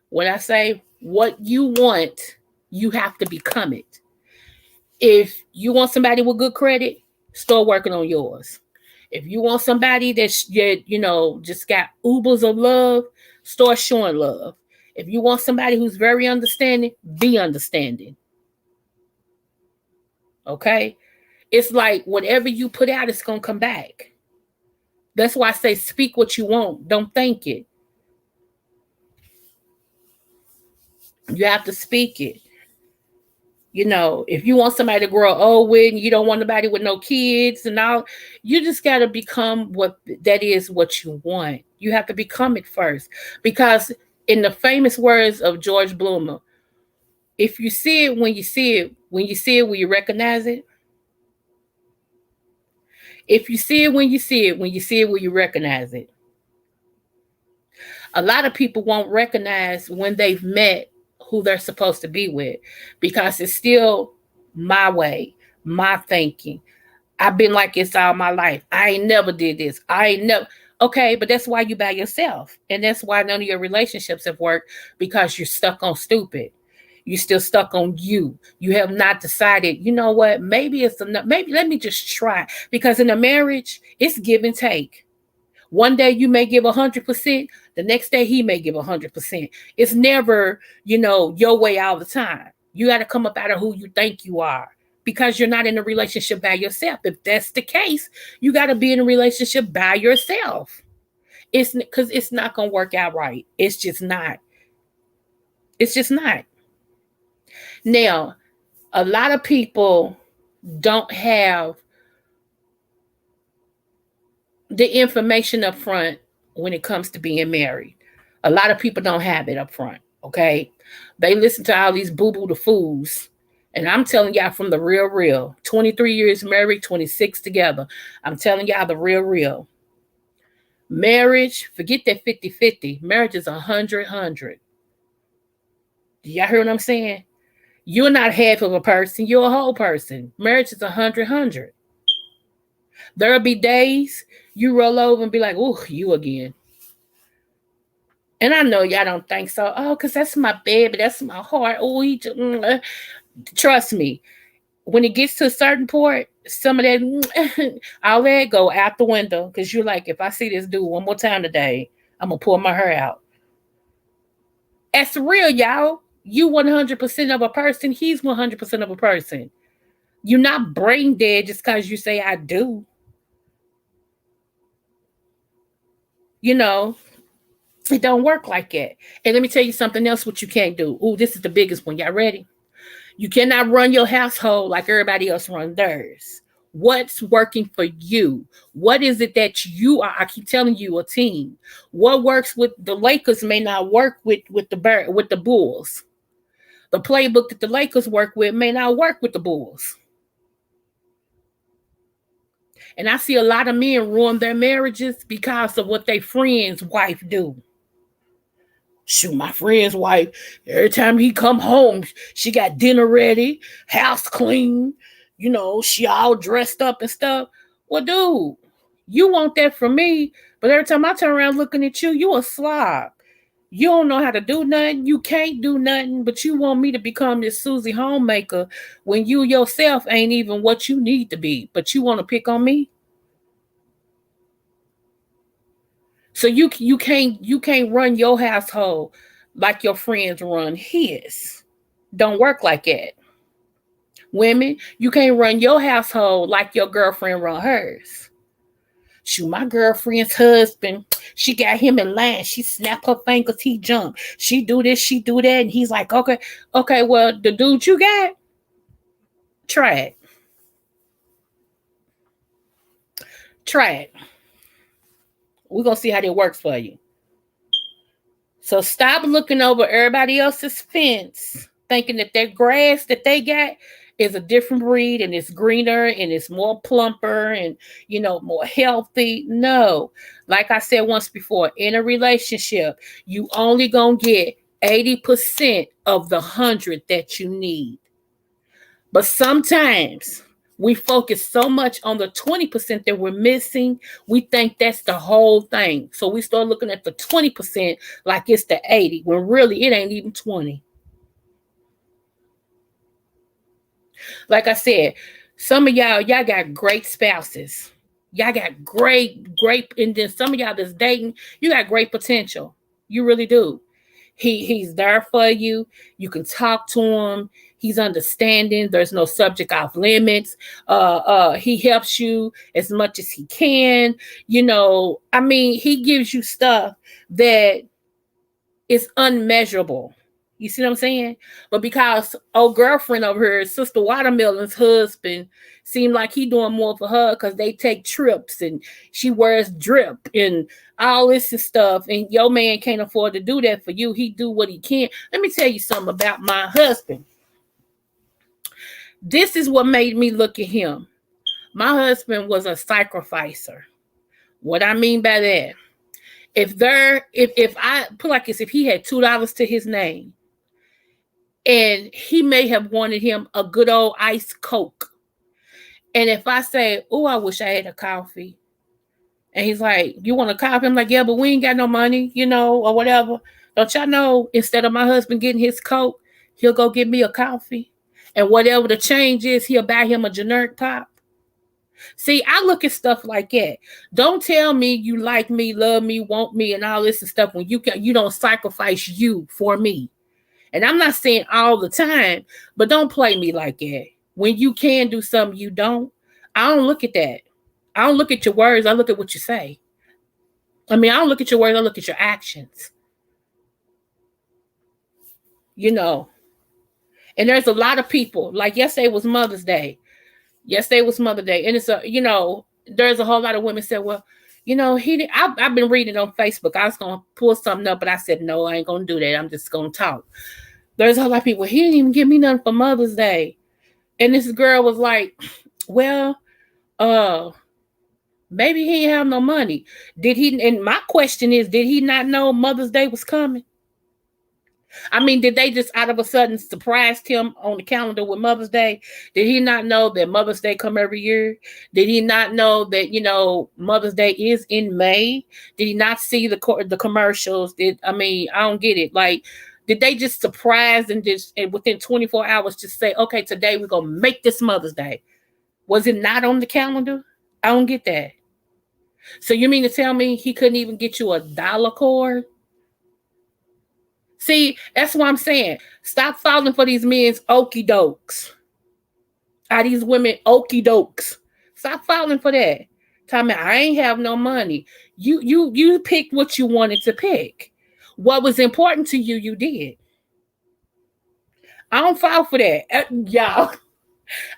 When I say what you want, you have to become it. If you want somebody with good credit, start working on yours. If you want somebody that's just got oodles of love, start showing love. If you want somebody who's very understanding, be understanding. Okay? It's like whatever you put out, it's going to come back. That's why I say speak what you want. Don't think it. You have to speak it. If you want somebody to grow old with, and you don't want nobody with no kids and all, you just got to become what you want. You have to become it first. Because in the famous words of George Bloomer, if you see it when you see it, when you see it, will you recognize it? If you see it when you see it, when you see it, will you recognize it? A lot of people won't recognize when they've met who they're supposed to be with, because it's still my way, my thinking. I've been like this all my life. I ain't never did this. I ain't never. Okay, but that's why you by yourself. And that's why none of your relationships have worked, because you're stuck on stupid. You're still stuck on you. You have not decided, you know what? Maybe it's enough. Maybe let me just try. Because in a marriage, it's give and take. One day you may give 100%. The next day he may give 100%. It's never, your way all the time. You got to come up out of who you think you are, because you're not in a relationship by yourself. If that's the case, you got to be in a relationship by yourself. It's because it's not going to work out right. It's just not. It's just not. Now, a lot of people don't have the information up front when it comes to being married. A lot of people don't have it up front. Okay. They listen to all these boo boo the fools. And I'm telling y'all from the real. 23 years married, 26 together. I'm telling y'all the real. Marriage, forget that 50-50. Marriage is 100-100. Do y'all hear what I'm saying? You're not half of a person, you're a whole person. Marriage is 100-100. There'll be days you roll over and be like, "Ooh, you again." And I know y'all don't think so. Oh, because that's my baby. That's my heart. Oh, trust me. When it gets to a certain point, some of that, I'll let it go out the window, because you're like, if I see this dude one more time today, I'm going to pull my hair out. That's real, y'all. You 100% of a person. He's 100% of a person. You're not brain dead just because you say I do. You know, it don't work like that. And let me tell you something else what you can't do. Oh, this is the biggest one. Y'all ready? You cannot run your household like everybody else runs theirs. What's working for you? What is it that you are? I keep telling you, a team. What works with the Lakers may not work with the Bulls. The playbook that the Lakers work with may not work with the Bulls. And I see a lot of men ruin their marriages because of what their friend's wife do. Shoot, my friend's wife, every time he come home, she got dinner ready, house clean, she all dressed up and stuff. Well, dude, you want that from me, but every time I turn around looking at you, you a slob. You don't know how to do nothing. You can't do nothing, but you want me to become this Susie homemaker when you yourself ain't even what you need to be, but you want to pick on me? So you can't run your household like your friends run his. Don't work like that. Women, you can't run your household like your girlfriend run hers. Shoot, my girlfriend's husband, she got him in line. She snap her fingers, he jump. She do this, she do that, and he's like, okay, well, the dude you got, try it. Try it. We're gonna see how that works for you. So stop looking over everybody else's fence, thinking that grass that they got is a different breed and it's greener and it's more plumper and more healthy. No, like I said once before, in a relationship, you only gonna get 80% of the 100 that you need. But sometimes we focus so much on the 20% that we're missing, we think that's the whole thing. So we start looking at the 20% like it's the 80, when really it ain't even 20. Like I said, some of y'all got great spouses. Y'all got great, and then some of y'all that's dating, you got great potential. You really do. He's there for you. You can talk to him. He's understanding. There's no subject off limits. He helps you as much as he can. He gives you stuff that is unmeasurable. You see what I'm saying? But because old girlfriend over here, Sister Watermelon's husband, seemed like he doing more for her because they take trips and she wears drip and all this and stuff. And your man can't afford to do that for you. He do what he can. Let me tell you something about my husband. This is what made me look at him. My husband was a sacrificer. What I mean by that, if I put like this, if he had $2 to his name, And he may have wanted him a good old iced Coke. And if I say, oh, I wish I had a coffee. And he's like, you want a coffee? I'm like, yeah, but we ain't got no money, or whatever. Don't y'all know, instead of my husband getting his Coke, he'll go get me a coffee. And whatever the change is, he'll buy him a generic pop. See, I look at stuff like that. Don't tell me you like me, love me, want me, and all this and stuff when you don't sacrifice you for me. And I'm not saying all the time, but don't play me like that. When you can do something you don't, I don't look at that. I don't look at your words, I look at what you say. I mean, I don't look at your words, I look at your actions. You know. And there's a lot of people, like yesterday was Mother's Day. Yesterday was Mother's Day. And there's a whole lot of women said, well, I've been reading on Facebook. I was going to pull something up, but I said, no, I ain't going to do that. I'm just going to talk. There's a whole lot of people, he didn't even give me nothing for Mother's Day. And this girl was like, well, maybe he didn't have no money. Did he? And my question is, did he not know Mother's Day was coming? I mean, did they just out of a sudden surprised him on the calendar with Mother's Day? Did he not know that Mother's Day come every year? Did he not know that Mother's Day is in May? Did he not see the commercials? I don't get it. Like, did they just surprise and within 24 hours just say, okay, today we're gonna make this Mother's Day? Was it not on the calendar? I don't get that. So you mean to tell me he couldn't even get you a dollar cord? See, that's what I'm saying. Stop falling for these men's okey dokes. Are these women okey dokes? Stop falling for that. Tell me, I ain't have no money. You picked what you wanted to pick. What was important to you, you did. I don't fall for that, y'all.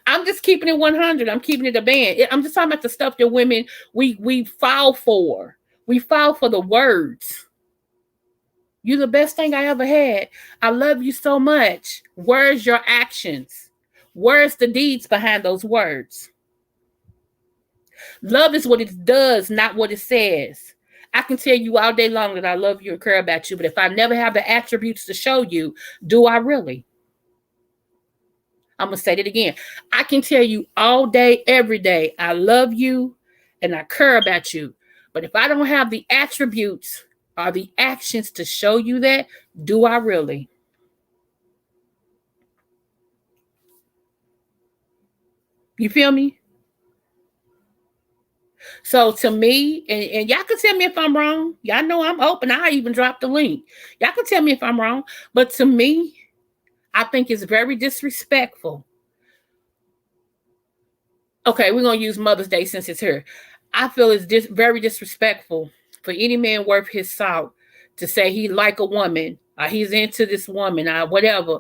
I'm just keeping it 100. I'm keeping it a band. I'm just talking about the stuff that women we fall for. We fall for the words. You're the best thing I ever had. I love you so much. Where's your actions? Where's the deeds behind those words? Love is what it does, not what it says. I can tell you all day long that I love you and care about you, but if I never have the attributes to show you, do I really? I'm going to say it again. I can tell you all day, every day, I love you and I care about you. But if I don't have the attributes or the actions to show you that, do I really? You feel me? So to me, and y'all can tell me if I'm wrong. Y'all know I'm open. I even dropped the link. Y'all can tell me if I'm wrong. But to me, I think it's very disrespectful. Okay, we're going to use Mother's Day since it's here. I feel it's very disrespectful for any man worth his salt to say he like a woman or he's into this woman or whatever,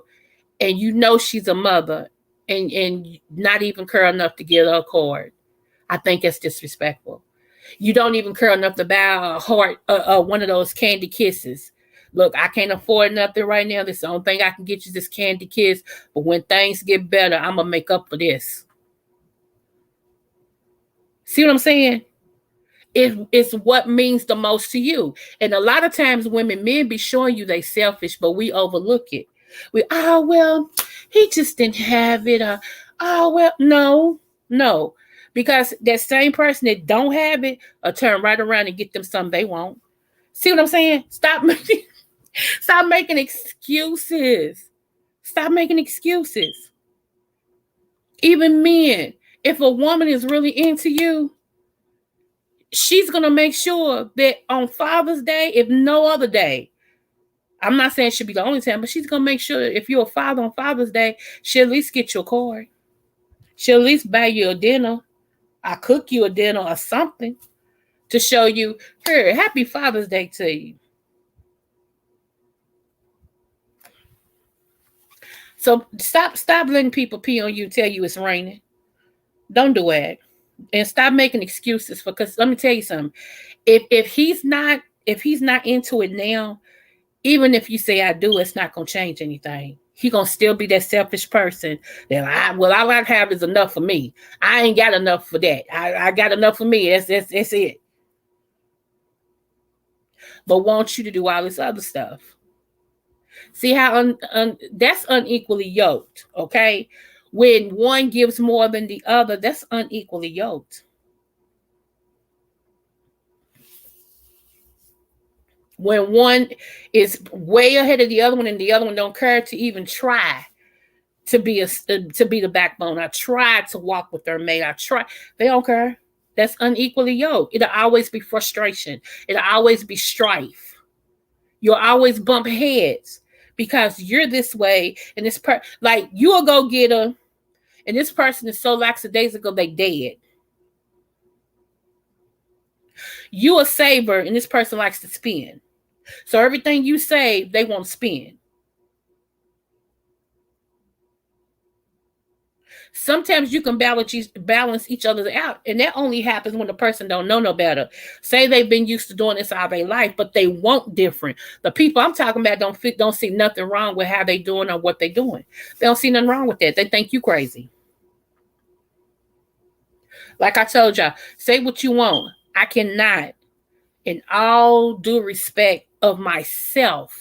and you know she's a mother and not even care enough to get her a card. I think it's disrespectful. You don't even care enough to buy a heart, one of those candy kisses. Look, I can't afford nothing right now. This is the only thing I can get you, this candy kiss. But when things get better, I'm going to make up for this. See what I'm saying? It's what means the most to you. And a lot of times men be showing you they selfish, but we overlook it. He just didn't have it. No. Because that same person that don't have it will turn right around and get them something they want. See what I'm saying? Stop making excuses. Stop making excuses. Even men, if a woman is really into you, she's going to make sure that on Father's Day, if no other day, I'm not saying it should be the only time, but she's going to make sure if you're a father on Father's Day, she'll at least get you a card. She'll at least buy you a dinner. I cook you a dinner or something to show you, here, happy Father's Day to you. So stop letting people pee on you, tell you it's raining. Don't do that. And stop making excuses because let me tell you something. If he's not into it now, even if you say I do, it's not gonna change anything. He gonna still be that selfish person that all I have is enough for me. I ain't got enough for that. I got enough for me. That's it. But want you to do all this other stuff. See how that's unequally yoked, okay? When one gives more than the other, that's unequally yoked. When one is way ahead of the other one and the other one don't care to even try to be to be the backbone. I tried to walk with their mate. I try. They don't care. That's unequally yoked. It'll always be frustration. It'll always be strife. You'll always bump heads because you're this way and like you'll go get a and this person is so lackadaisical they dead. You a saver and this person likes to spin. So everything you save, they won't spend. Sometimes you can balance each other out, and that only happens when the person don't know no better. Say they've been used to doing this all their life, but they want different. The people I'm talking about don't see nothing wrong with how they doing or what they doing. They don't see nothing wrong with that. They think you crazy. Like I told y'all, say what you want. I cannot, in all due respect of myself,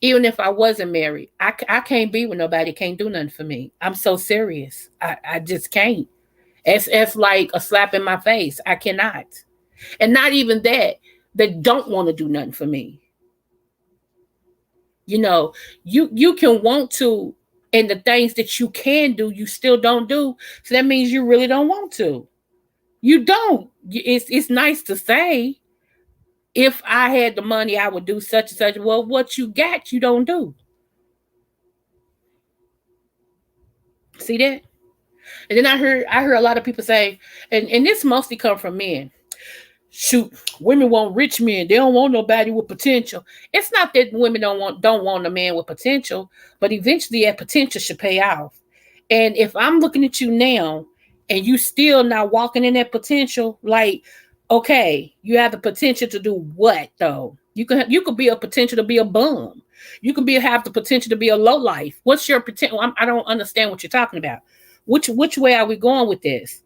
even if I wasn't married, I can't be with nobody. Can't do nothing for me. I'm so serious. I just can't. It's like a slap in my face. I cannot. And not even that. They don't want to do nothing for me. You know, you can want to, and the things that you can do, you still don't do. So that means you really don't want to. You don't. It's nice to say, if I had the money, I would do such and such. Well, what you got, you don't do. See that? And then I heard a lot of people say, and this mostly come from men. Shoot, women want rich men. They don't want nobody with potential. It's not that women don't want a man with potential, but eventually that potential should pay off. And if I'm looking at you now and you still not walking in that potential, like, okay, you have the potential to do what though? You could be a potential to be a bum. You can have the potential to be a low life. What's your potential? I don't understand what you're talking about. Which way are we going with this?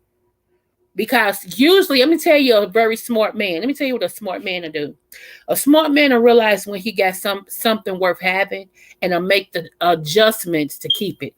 Because usually, let me tell you, a very smart man. Let me tell you what a smart man will do. A smart man will realize when he got something worth having, and will make the adjustments to keep it.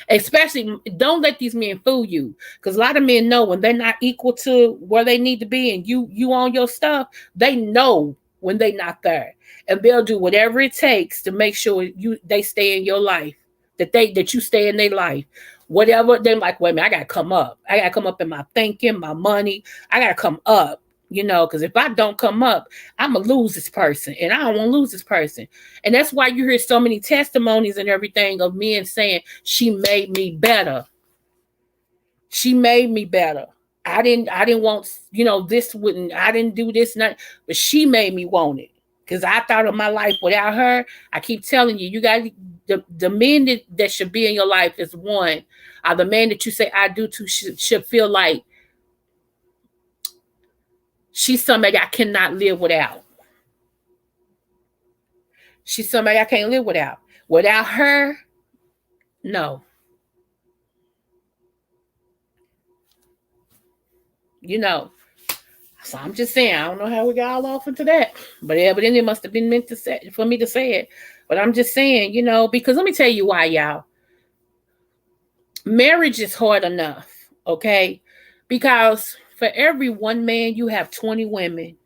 Especially, don't let these men fool you, because a lot of men know when they're not equal to where they need to be, and you on your stuff, they know when they're not there, and they'll do whatever it takes to make sure they stay in your life, that you stay in their life. Whatever they're like, wait a minute, I gotta come up. I gotta come up in my thinking, my money. I gotta come up. Because if I don't come up, I'm gonna lose this person, and I don't want to lose this person. And that's why you hear so many testimonies and everything of men saying, "She made me better. She made me better. I didn't want, this wouldn't. I didn't do this, not, but she made me want it because I thought of my life without her. I keep telling you, you got the men that should be in your life is one. The man that you say I do to should feel like she's somebody I cannot live without. She's somebody I can't live without. Without her, no. You know. So I'm just saying, I don't know how we got all off into that. But evidently it must have been meant to say for me to say it. But I'm just saying, because let me tell you why, y'all. Marriage is hard enough, okay? Because for every one man, you have 20 women.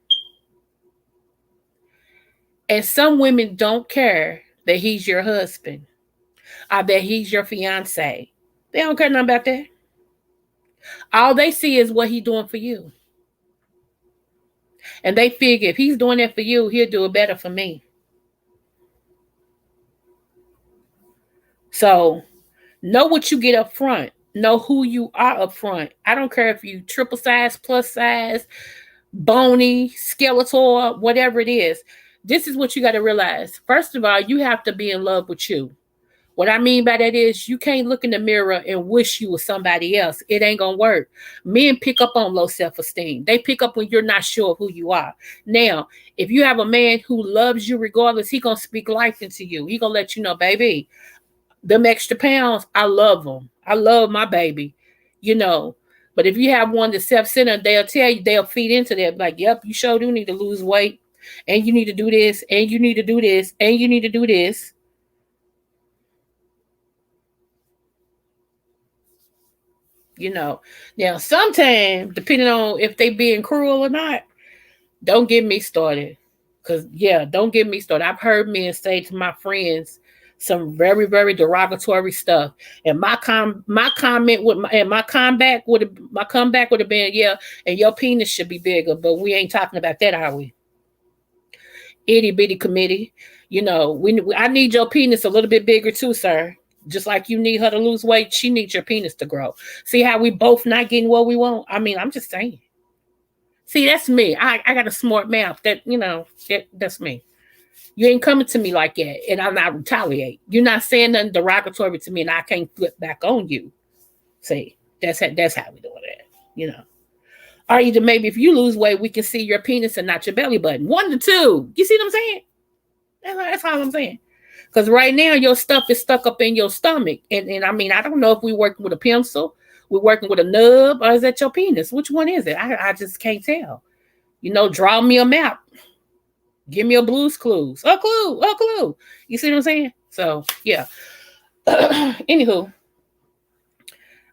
And some women don't care that he's your husband or that he's your fiance. They don't care nothing about that. All they see is what he's doing for you. And they figure if he's doing that for you, he'll do it better for me. So know what you get up front. Know who you are up front. I don't care if you triple size, plus size, bony, skeletal, whatever it is. This is what you got to realize. First of all, you have to be in love with you. What I mean by that is you can't look in the mirror and wish you was somebody else. It ain't going to work. Men pick up on low self-esteem. They pick up when you're not sure of who you are. Now, if you have a man who loves you regardless, he going to speak life into you. He going to let you know, baby, them extra pounds, I love them. I love my baby, But if you have one that's self-centered, they'll tell you, they'll feed into that. Like, yep, you sure do need to lose weight. and you need to do this, and you need to do this, and you need to do this. You know, now sometimes, depending on if they being cruel or not, don't get me started. Cause yeah, don't get me started. I've heard men say to my friends some very, very derogatory stuff. And my comment would and my comeback would have been, yeah, and your penis should be bigger, but we ain't talking about that, are we? Itty bitty committee. You know, I need your penis a little bit bigger too, sir. Just like you need her to lose weight, she needs your penis to grow. See how we both not getting what we want? I mean, I'm just saying. See, that's me. I got a smart mouth. That's me. You ain't coming to me like that, and I'm not retaliate. You're not saying nothing derogatory to me, and I can't flip back on you. See, that's how we doing it. You know. Or either maybe if you lose weight, we can see your penis and not your belly button. One to two. You see what I'm saying? That's all I'm saying. Because right now your stuff is stuck up in your stomach, and I mean I don't know if we're working with a pencil, we're working with a nub, or is that your penis? Which one is it? I just can't tell. You know, draw me a map. Give me a Blue's Clues. A clue. A clue. You see what I'm saying? So yeah. Anywho,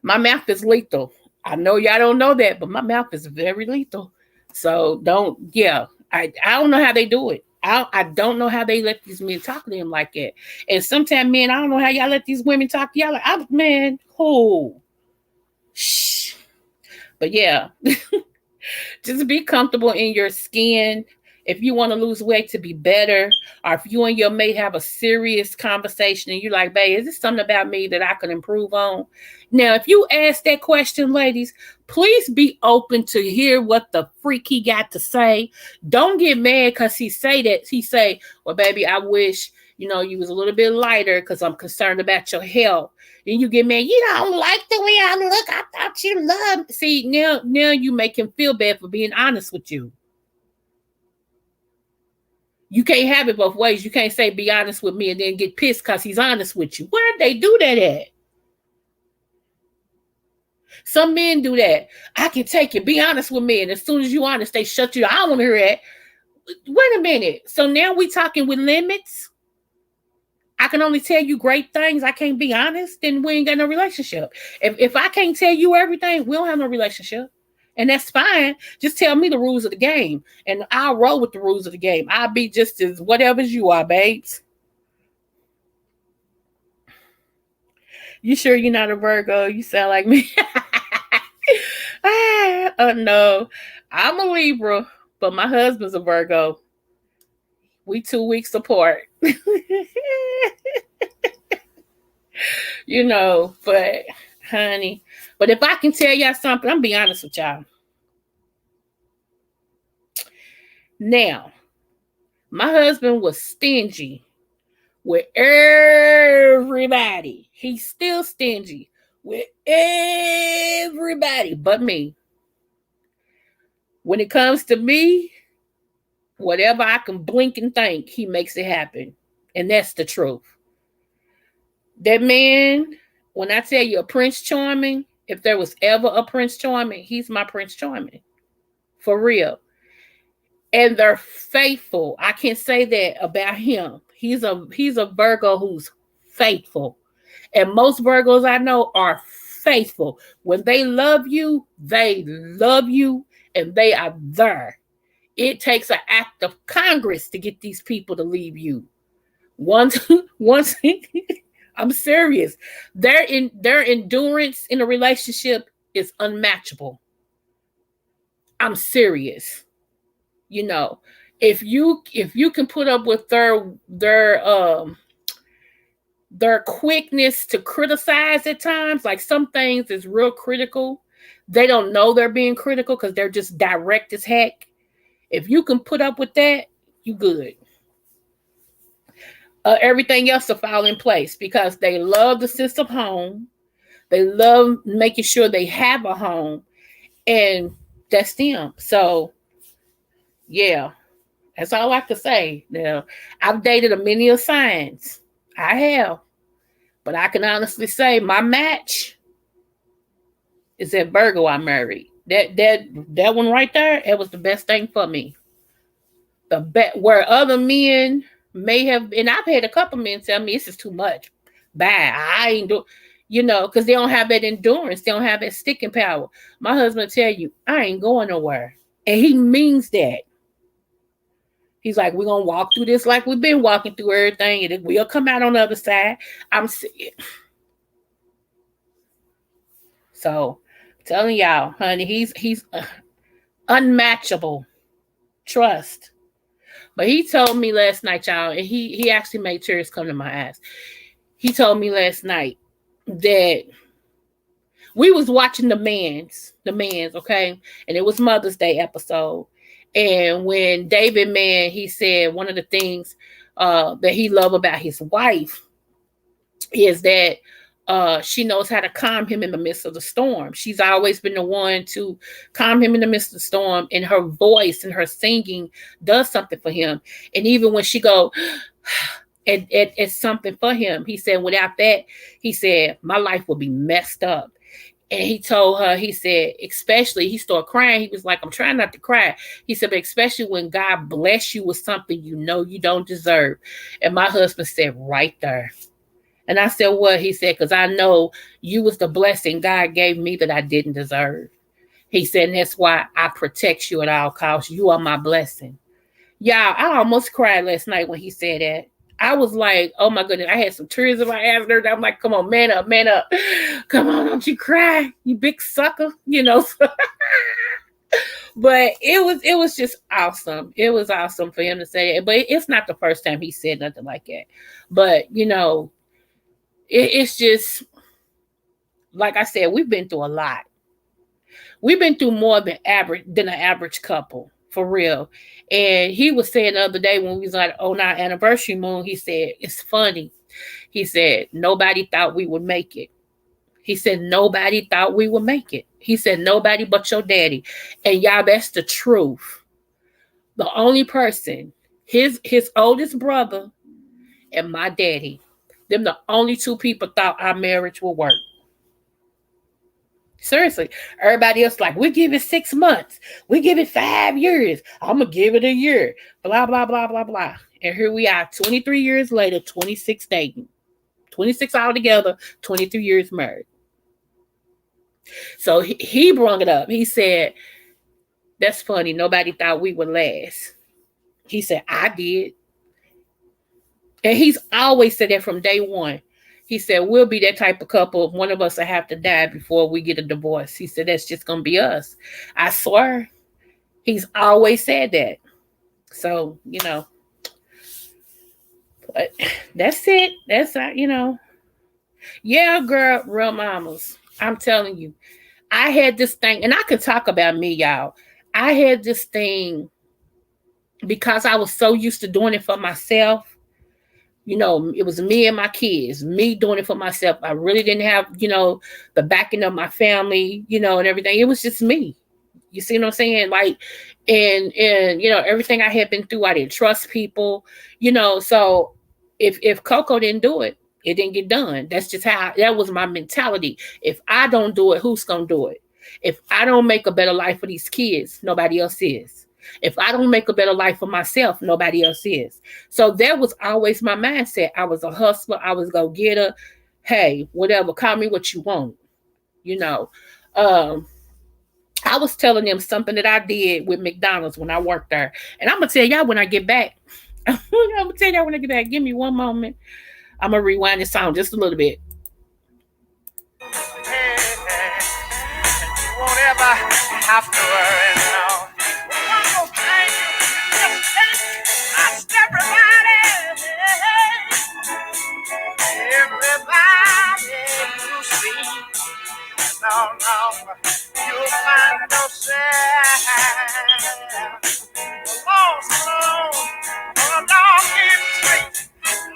my mouth is lethal. I know y'all don't know that, but my mouth is very lethal. So don't, yeah. I don't know how they do it. I don't know how they let these men talk to them like that. And sometimes, men, I don't know how y'all let these women talk to y'all like, man, who? Shh. But yeah, just be comfortable in your skin. If you want to lose weight to be better, or if you and your mate have a serious conversation and you're like, babe, is this something about me that I can improve on? Now, if you ask that question, ladies, please be open to hear what the freak he got to say. Don't get mad because he say that. He say, well, baby, I wish, you was a little bit lighter because I'm concerned about your health. And you get mad, you don't like the way I look. I thought you loved. See, now you make him feel bad for being honest with you. You can't have it both ways. You can't say be honest with me and then get pissed because he's honest with you. Where'd they do that at? Some men do that. I can take it. Be honest with me. And as soon as you honest, they shut you. I don't want to hear that. Wait a minute. So now we talking with limits? I can only tell you great things. I can't be honest. Then we ain't got no relationship. If I can't tell you everything, we don't have no relationship. And that's fine. Just tell me the rules of the game. And I'll roll with the rules of the game. I'll be just as whatever as you are, babes. You sure you're not a Virgo? You sound like me. Oh no. I'm a Libra, but my husband's a Virgo. We 2 weeks apart. But honey. But if I can tell y'all something, I'm be honest with y'all. Now, my husband was stingy with everybody. He's still stingy with everybody but me. When it comes to me, whatever I can blink and think, he makes it happen. And that's the truth. That man, when I tell you a Prince Charming, if there was ever a Prince Charming, he's my Prince Charming. For real. And they're faithful. I can say that about him. He's a Virgo who's faithful. And most Virgos I know are faithful. When they love you and they are there. It takes an act of Congress to get these people to leave you. Once I'm serious. Their endurance in a relationship is unmatchable. I'm serious. If you can put up with their quickness to criticize at times, like some things is real critical. They don't know they're being critical because they're just direct as heck. If you can put up with that, you good. Everything else will fall in place because they love the sense of home. They love making sure they have a home, and that's them. So, yeah, that's all I can say. Now, I've dated a many of signs. I have, but I can honestly say my match is that Virgo I married. That one right there, it was the best thing for me. The bet where other men may have, and I've had a couple men tell me this is too much. Bad. I ain't do, because they don't have that endurance. They don't have that sticking power. My husband tell you, I ain't going nowhere. And he means that. He's like, we're gonna walk through this like we've been walking through everything, and we'll come out on the other side. I'm so telling y'all, honey, he's unmatchable. Trust. But he told me last night, y'all, and he actually made tears come to my eyes. He told me last night that we was watching the man's, okay, and it was Mother's Day episode. And when David Man, he said one of the things that he loved about his wife is that she knows how to calm him in the midst of the storm. She's always been the one to calm him in the midst of the storm, and her voice and her singing does something for him. And even when she go, it's something for him. He said, without that, he said, my life would be messed up. And he told her, he said, especially, he started crying. He was like, I'm trying not to cry. He said, but especially when God bless you with something you know you don't deserve. And my husband said, right there. And I said, what? He said, because I know you was the blessing God gave me that I didn't deserve. He said, and that's why I protect you at all costs. You are my blessing. Y'all, I almost cried last night when he said that. I was like, oh my goodness. I had some tears in my eyes. I'm like, come on, man up, man up. Come on, don't you cry, you big sucker. But it was just awesome. It was awesome for him to say it. But it's not the first time he said nothing like that. But it's just, like I said, we've been through a lot. We've been through more than an average couple, for real. And he was saying the other day when we was like on our anniversary moon, he said, it's funny. He said, nobody thought we would make it. He said, nobody thought we would make it. He said, nobody but your daddy. And y'all, that's the truth. The only person, his oldest brother and my daddy, them the only two people thought our marriage would work. Seriously. Everybody else like, we give it 6 months. We give it 5 years. I'm going to give it a year. Blah, blah, blah, blah, blah. And here we are, 23 years later, 26 dating. 26 altogether, 23 years married. So he brought it up. He said, that's funny. Nobody thought we would last. He said, I did. And he's always said that from day one. He said, we'll be that type of couple. One of us will have to die before we get a divorce. He said, that's just going to be us. I swear. He's always said that. So, but that's it. That's, yeah, girl, real mamas. I'm telling you, I had this thing, and I can talk about me, y'all. I had this thing because I was so used to doing it for myself. It was me and my kids, me doing it for myself. I really didn't have, the backing of my family, and everything. It was just me. You see what I'm saying? Like, and everything I had been through, I didn't trust people, so if Coco didn't do it, it didn't get done. That's just that was my mentality. If I don't do it, who's going to do it? If I don't make a better life for these kids, nobody else is. If I don't make a better life for myself, nobody else is. So that was always my mindset. I was a hustler. I was go-getter. Hey, whatever, call me what you want. I was telling them something that I did with McDonald's when I worked there. And I'm going to tell y'all when I get back. I'm going to tell y'all when I get back. Give me one moment. I'm going to rewind this song just a little bit. Hey, you won't ever have to worry, no. One more thing, just ask everybody you see. No, you'll find yourself lost alone on a long street.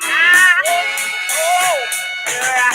Oh, yeah.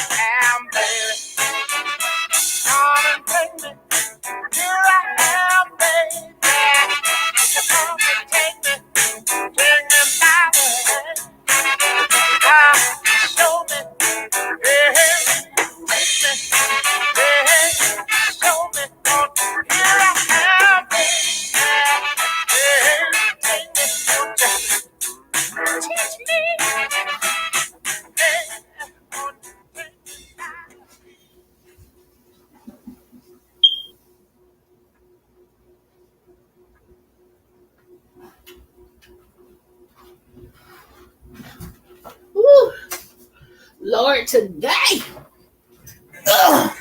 Lord, today. Ugh.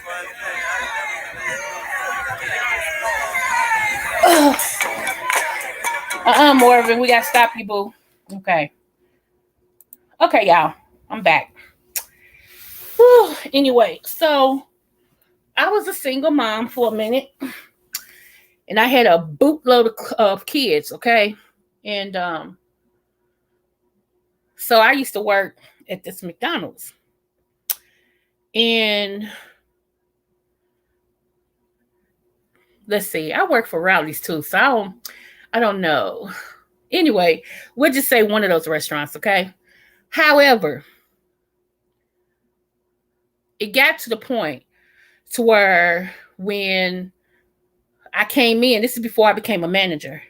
Marvin, we gotta stop you, boo. Okay. Okay, y'all. I'm back. Whew. Anyway, so I was a single mom for a minute, and I had a bootload of kids. Okay, and so I used to work at this McDonald's, and let's see, I work for Rowley's too, so I don't know. Anyway, we'll just say one of those restaurants. Okay. However, it got to the point to where when I came in, this is before I became a manager.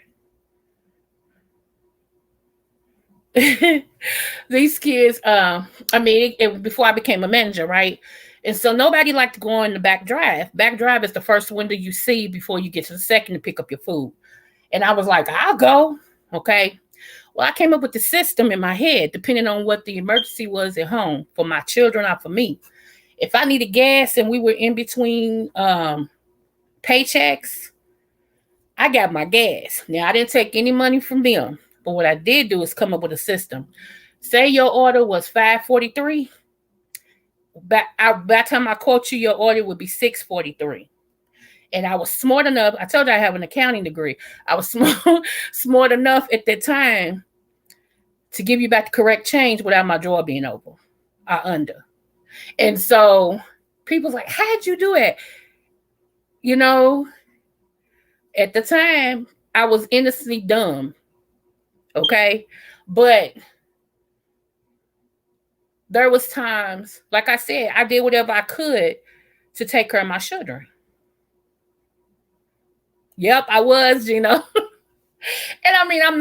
These kids, before I became a manager, right? And so nobody liked to go in the back drive. Back drive is the first window you see before you get to the second to pick up your food. And I was like, I'll go. Okay. Well, I came up with the system in my head, depending on what the emergency was at home for my children or for me. If I needed gas and we were in between paychecks, I got my gas. Now, I didn't take any money from them. But what I did do is come up with a system. Say your order was $5.43. By the time I quote you, your order would be $6.43. And I was smart enough. I told you I have an accounting degree. I was smart enough at that time to give you back the correct change without my drawer being over or under. And so people's like, how'd you do it? You know, at the time, I was innocently dumb. Okay. But there was times, like I said, I did whatever I could to take care of my children. Yep, I was, And I mean, I'm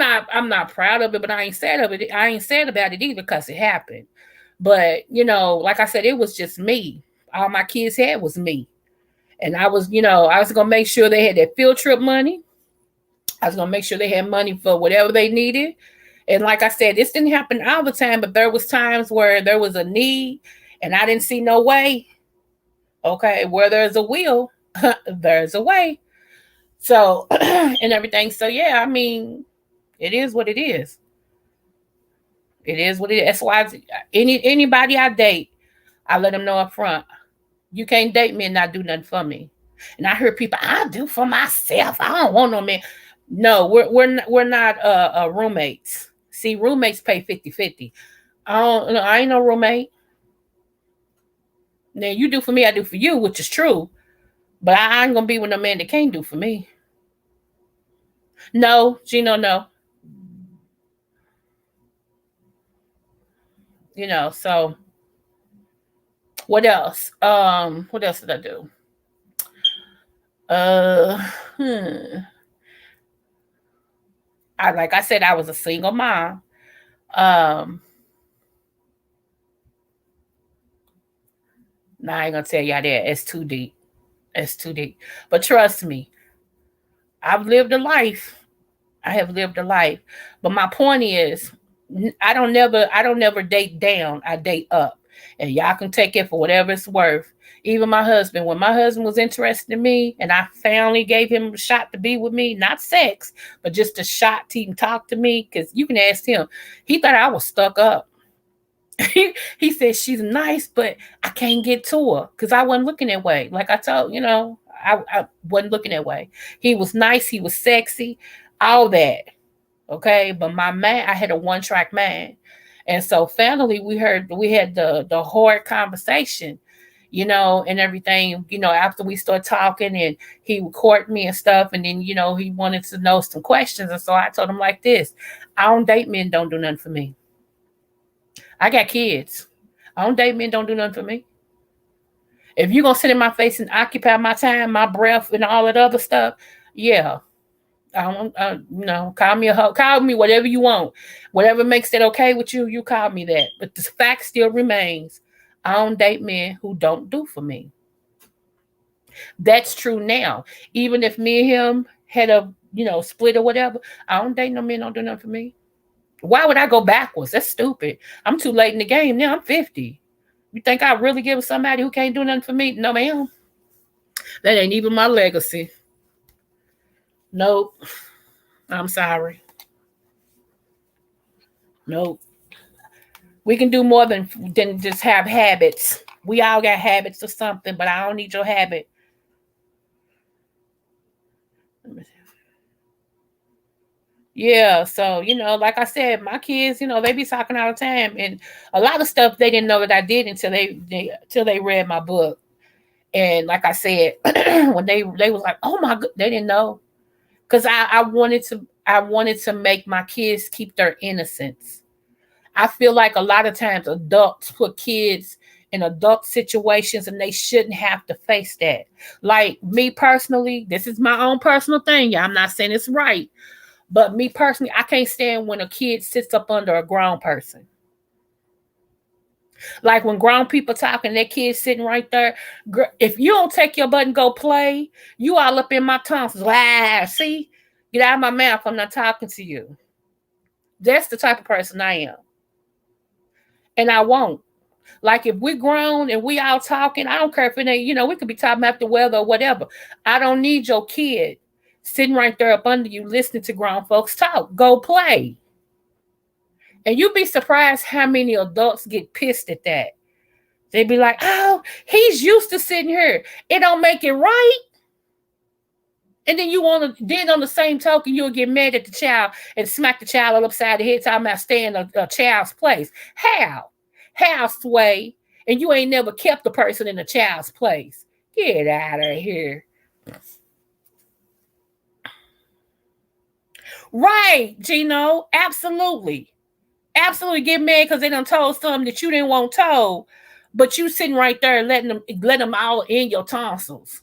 not proud of it, but I ain't sad of it. I ain't sad about it either because it happened. But, like I said, it was just me. All my kids had was me. And I was gonna make sure they had their field trip money. I was gonna make sure they had money for whatever they needed. And like I said, this didn't happen all the time, but there was times where there was a need and I didn't see no way. Okay, where there's a will, there's a way. So and everything. So yeah, I mean, it is what it is. It is what it is. That's why anybody I date, I let them know up front. You can't date me and not do nothing for me. And I hear people, I do for myself. I don't want no man. No, we're not roommates. See, roommates pay 50-50. I ain't no roommate. Now you do for me, I do for you, which is true. But I ain't gonna be with no man that can't do for me. No, Gino, no. So what else? What else did I do? Uh hmm. Like I said, I was a single mom. Um, now I ain't gonna tell y'all that. It's too deep. It's too deep. But trust me, I've lived a life. I have lived a life. But my point is, I don't never date down. I date up. And y'all can take it for whatever it's worth. Even my husband, when my husband was interested in me and I finally gave him a shot to be with me, not sex, but just a shot to even talk to me, because you can ask him. He thought I was stuck up. He said she's nice, but I can't get to her because I wasn't looking that way. Like I told, I wasn't looking that way. He was nice, he was sexy, all that. Okay. But my man, I had a one-track man. And so finally we had the hard conversation, and everything, after we started talking and he would court me and stuff, and then, he wanted to know some questions. And so I told him like this: I don't date men, don't do nothing for me. I got kids. I don't date men, don't do nothing for me. If you're gonna sit in my face and occupy my time, my breath, and all that other stuff, yeah. I don't, call me a hoe, call me whatever you want, whatever makes it okay with you. You call me that, but the fact still remains: I don't date men who don't do for me. That's true now. Even if me and him had a split or whatever, I don't date no men don't do nothing for me. Why would I go backwards? That's stupid. I'm too late in the game now. I'm 50. You think I really give somebody who can't do nothing for me? No, ma'am. That ain't even my legacy. Nope. I'm sorry. Nope. We can do more than just have habits. We all got habits or something, but I don't need your habit. Yeah, so like I said, my kids, they be talking all the time, and a lot of stuff they didn't know that I did until they read my book. And like I said, when they was like, "Oh my god," they didn't know, because I wanted to make my kids keep their innocence. I feel like a lot of times adults put kids in adult situations and they shouldn't have to face that. Like me personally, this is my own personal thing. Yeah, I'm not saying it's right, but me personally, I can't stand when a kid sits up under a grown person. Like when grown people talking, their kids sitting right there. If you don't take your butt and go play, you all up in my tonsils. Ah, see, get out of my mouth. I'm not talking to you. That's the type of person I am, and I won't. Like if we grown and we all talking, I don't care if it ain't, we could be talking about the weather or whatever. I don't need your kid sitting right there up under you listening to grown folks talk. Go play. And you'd be surprised how many adults get pissed at that. They'd be like, "Oh, he's used to sitting here. It don't make it right." And then then on the same token, you'll get mad at the child and smack the child all upside the head, talking about staying a child's place. How? How, Sway? And you ain't never kept the person in a child's place. Get out of here. Right, Gino. Absolutely. Absolutely get mad because they done told something that you didn't want told, but you sitting right there letting them all in your tonsils.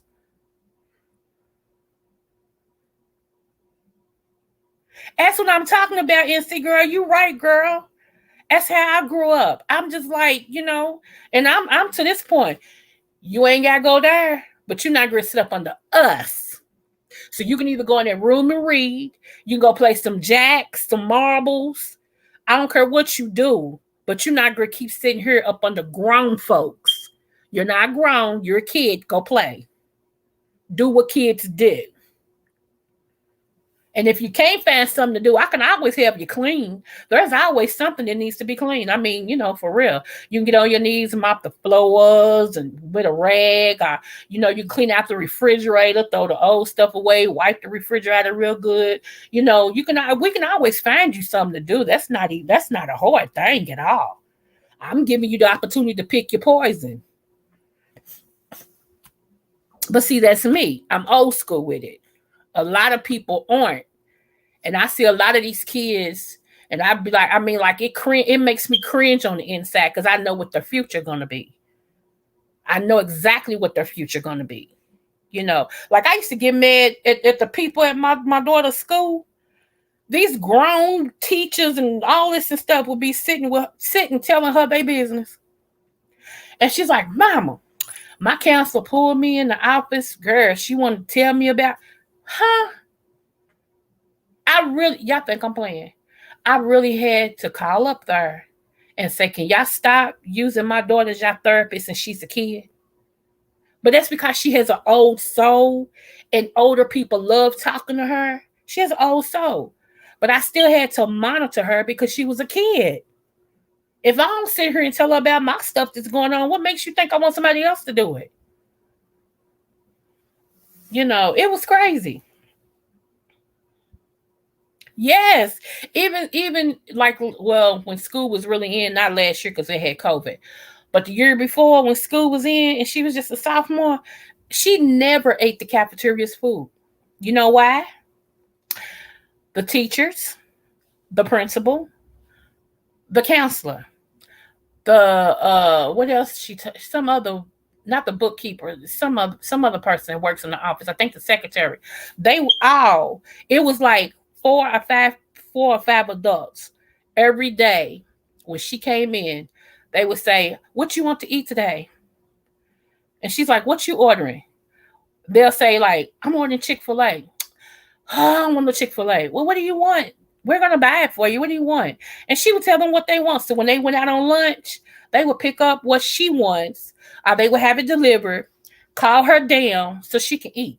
That's what I'm talking about, NC girl. You right, girl. That's how I grew up. I'm just like, and I'm to this point. You ain't gotta go there, but you're not gonna sit up under us. So you can either go in that room and read, you can go play some jacks, some marbles. I don't care what you do, but you're not gonna keep sitting here up under grown folks. You're not grown, you're a kid, go play. Do what kids do. And if you can't find something to do, I can always help you clean. There's always something that needs to be cleaned. I mean, for real. You can get on your knees and mop the floors and with a rag, or you can clean out the refrigerator, throw the old stuff away, wipe the refrigerator real good. We can always find you something to do. That's not a hard thing at all. I'm giving you the opportunity to pick your poison. But see, that's me. I'm old school with it. A lot of people aren't. And I see a lot of these kids, and I'd be like, like it makes me cringe on the inside because I know what their future gonna be. I know exactly what their future gonna be. Like I used to get mad at the people at my daughter's school. These grown teachers and all this and stuff would be sitting telling her their business. And she's like, "Mama, my counselor pulled me in the office. Girl, she wanted to tell me about, huh? Y'all think I'm playing? I really had to call up there and say, can y'all stop using my daughter as your therapist and she's a kid?" But that's because she has an old soul and older people love talking to her. She has an old soul. But I still had to monitor her because she was a kid. If I don't sit here and tell her about my stuff that's going on, what makes you think I want somebody else to do it? It was crazy. Yes, even like, well, when school was really in, not last year because they had COVID, but the year before when school was in and she was just a sophomore, she never ate the cafeteria's food. You know why? The teachers, the principal, the counselor, the what else? Some other, not the bookkeeper, some other person that works in the office. I think the secretary. They all. It was like four or five adults every day. When she came in, they would say, "What you want to eat today?" And she's like, "What you ordering?" They'll say like, "I'm ordering Chick-fil-A." "Oh, I don't want no Chick-fil-A." "Well, what do you want? We're gonna buy it for you. What do you want?" And she would tell them what they want. So when they went out on lunch, They would pick up what she wants, or they would have it delivered, call her down so she can eat.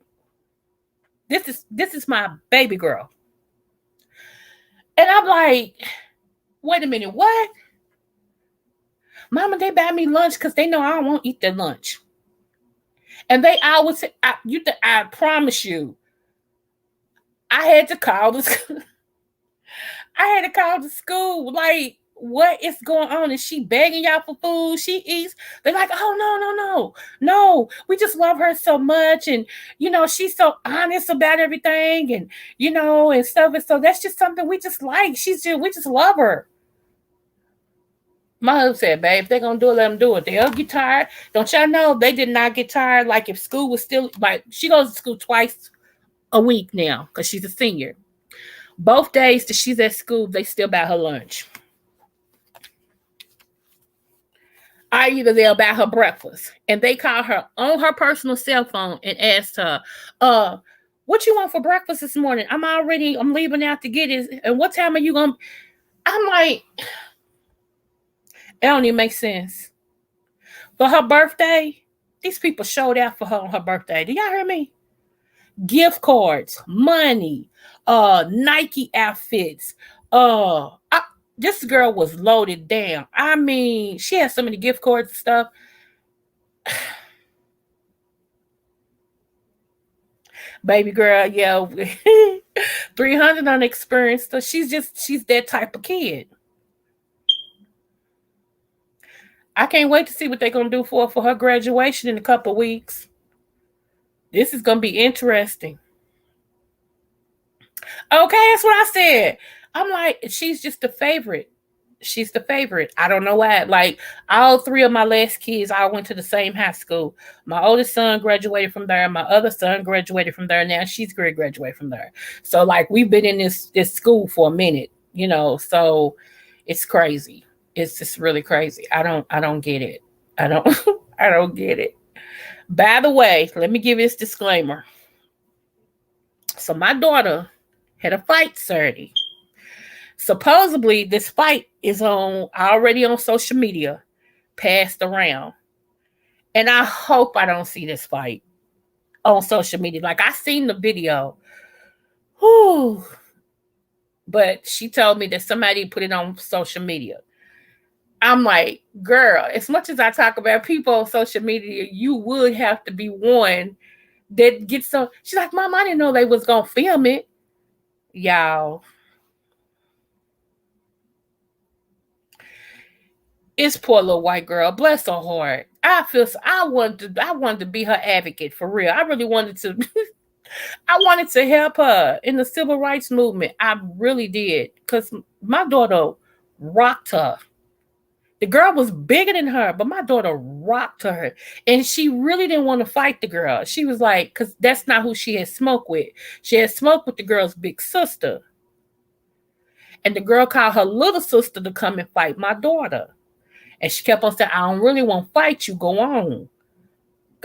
This is my baby girl. And I'm like, wait a minute, what? Mama, they buy me lunch because they know I won't eat their lunch. And they always say, I promise you, I had to call this. I had to call the school. Like, what is going on? Is she begging y'all for food? She eats. They're like, oh, no, no, no. No, we just love her so much. And, she's so honest about everything and stuff. And so that's just something we just like. We just love her. My husband said, babe, if they're going to do it, let them do it. They'll get tired. Don't y'all know they did not get tired? Like, if school was still, like, she goes to school twice a week now because she's a senior. Both days that she's at school, they still buy her lunch. Or either they'll buy her breakfast. And they call her on her personal cell phone and asked her, what you want for breakfast this morning? I'm leaving out to get it. And what time are you going to? I'm like, it don't even make sense. For her birthday, these people showed out for her on her birthday. Do y'all hear me? Gift cards, money, Nike outfits. This girl was loaded down. I mean, she had so many gift cards and stuff. Baby girl, yeah, 300 on experience. So she's that type of kid. I can't wait to see what they're gonna do for her graduation in a couple of weeks. This is gonna be interesting. Okay, that's what I said. I'm like, she's just the favorite. She's the favorite. I don't know why. Like, all three of my last kids, I went to the same high school. My oldest son graduated from there. My other son graduated from there. Now she's graduated from there. So like, we've been in this school for a minute, so it's crazy. It's just really crazy. I don't get it. I don't I don't get it. By the way, let me give you this disclaimer. So my daughter had a fight Saturday. Supposedly, this fight is already on social media, passed around. And I hope I don't see this fight on social media. Like, I seen the video. Whew. But she told me that somebody put it on social media. I'm like, girl, as much as I talk about people on social media, you would have to be one that gets so. She's like, Mom, I didn't know they was going to film it. Y'all. It's poor little white girl. Bless her heart. I wanted to be her advocate for real. I really wanted to I wanted to help her in the civil rights movement. I really did. Because my daughter rocked her. The girl was bigger than her, but my daughter rocked her. And she really didn't want to fight the girl. She was like, because that's not who she had smoked with. She had smoked with the girl's big sister. And the girl called her little sister to come and fight my daughter. And she kept on saying, I don't really want to fight you, go on.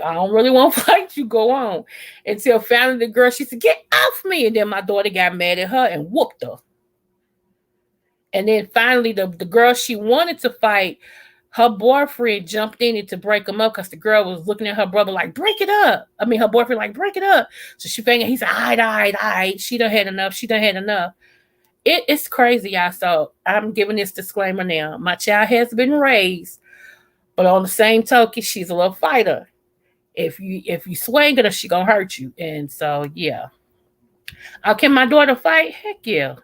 I don't really want to fight you, go on. Until finally the girl, she said, get off me. And then my daughter got mad at her and whooped her. And then finally the girl she wanted to fight, her boyfriend jumped in it to break them up because the girl was looking at her brother like, break it up. I mean, her boyfriend like, break it up. So she figured, he said, all right. She done had enough. It's crazy, y'all. So I'm giving this disclaimer now. My child has been raised, but on the same token, she's a little fighter. If you swing at her, she gonna hurt you. And so yeah. Can my daughter fight? Heck yeah.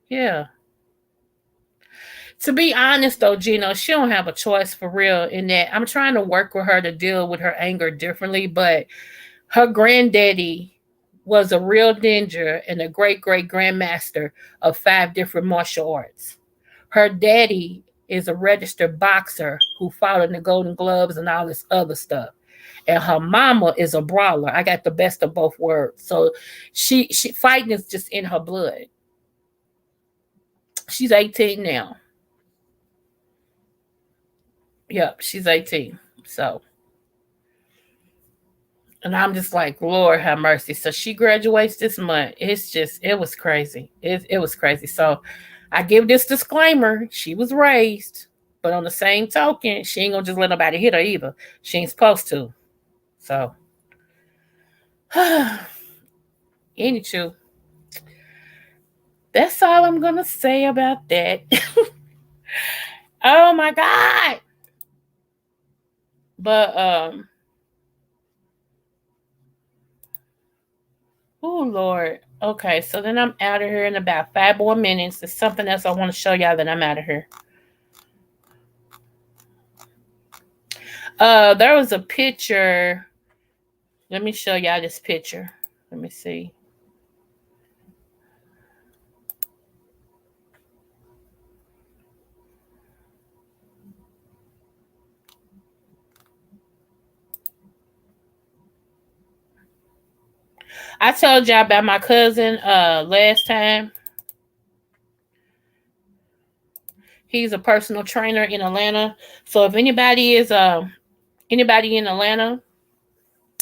Yeah. To be honest though, Gino, she don't have a choice for real in that I'm trying to work with her to deal with her anger differently, but her granddaddy was a real ninja and a great grandmaster of 5 different martial arts. Her daddy is a registered boxer who fought in the Golden Gloves and all this other stuff. And her mama is a brawler. I got the best of both worlds. So she fighting is just in her blood. She's 18 now. Yep, she's 18. So, and I'm just like, Lord have mercy. So she graduates this month. It was crazy. It was crazy. So I give this disclaimer. She was raised But on the same token, she ain't gonna just let nobody hit her either. She ain't supposed to. So, anywho, that's all I'm gonna say about that. Oh my god! But oh Lord. Okay, so then I'm out of here in about 5 more minutes. There's something else I want to show y'all that I'm out of here. There was a picture. Let me show y'all this picture. Let me see. I told y'all about my cousin last time. He's a personal trainer in Atlanta. So if anybody in Atlanta,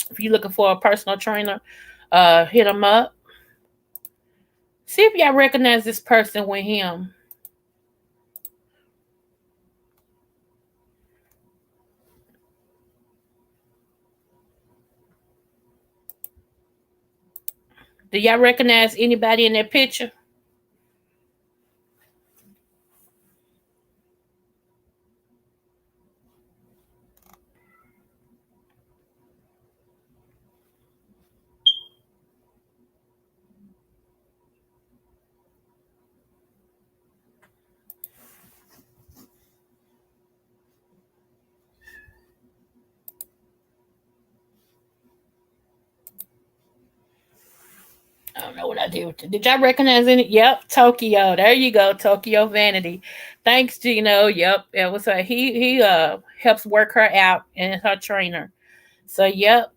if you're looking for a personal trainer, hit him up. See if y'all recognize this person with him. Do y'all recognize anybody in that picture? I don't know what I did with it. Did y'all recognize any? Yep, Tokyo. There you go, Tokyo Vanity. Thanks, Gino. Yep, it was he helps work her out and her trainer. So yep.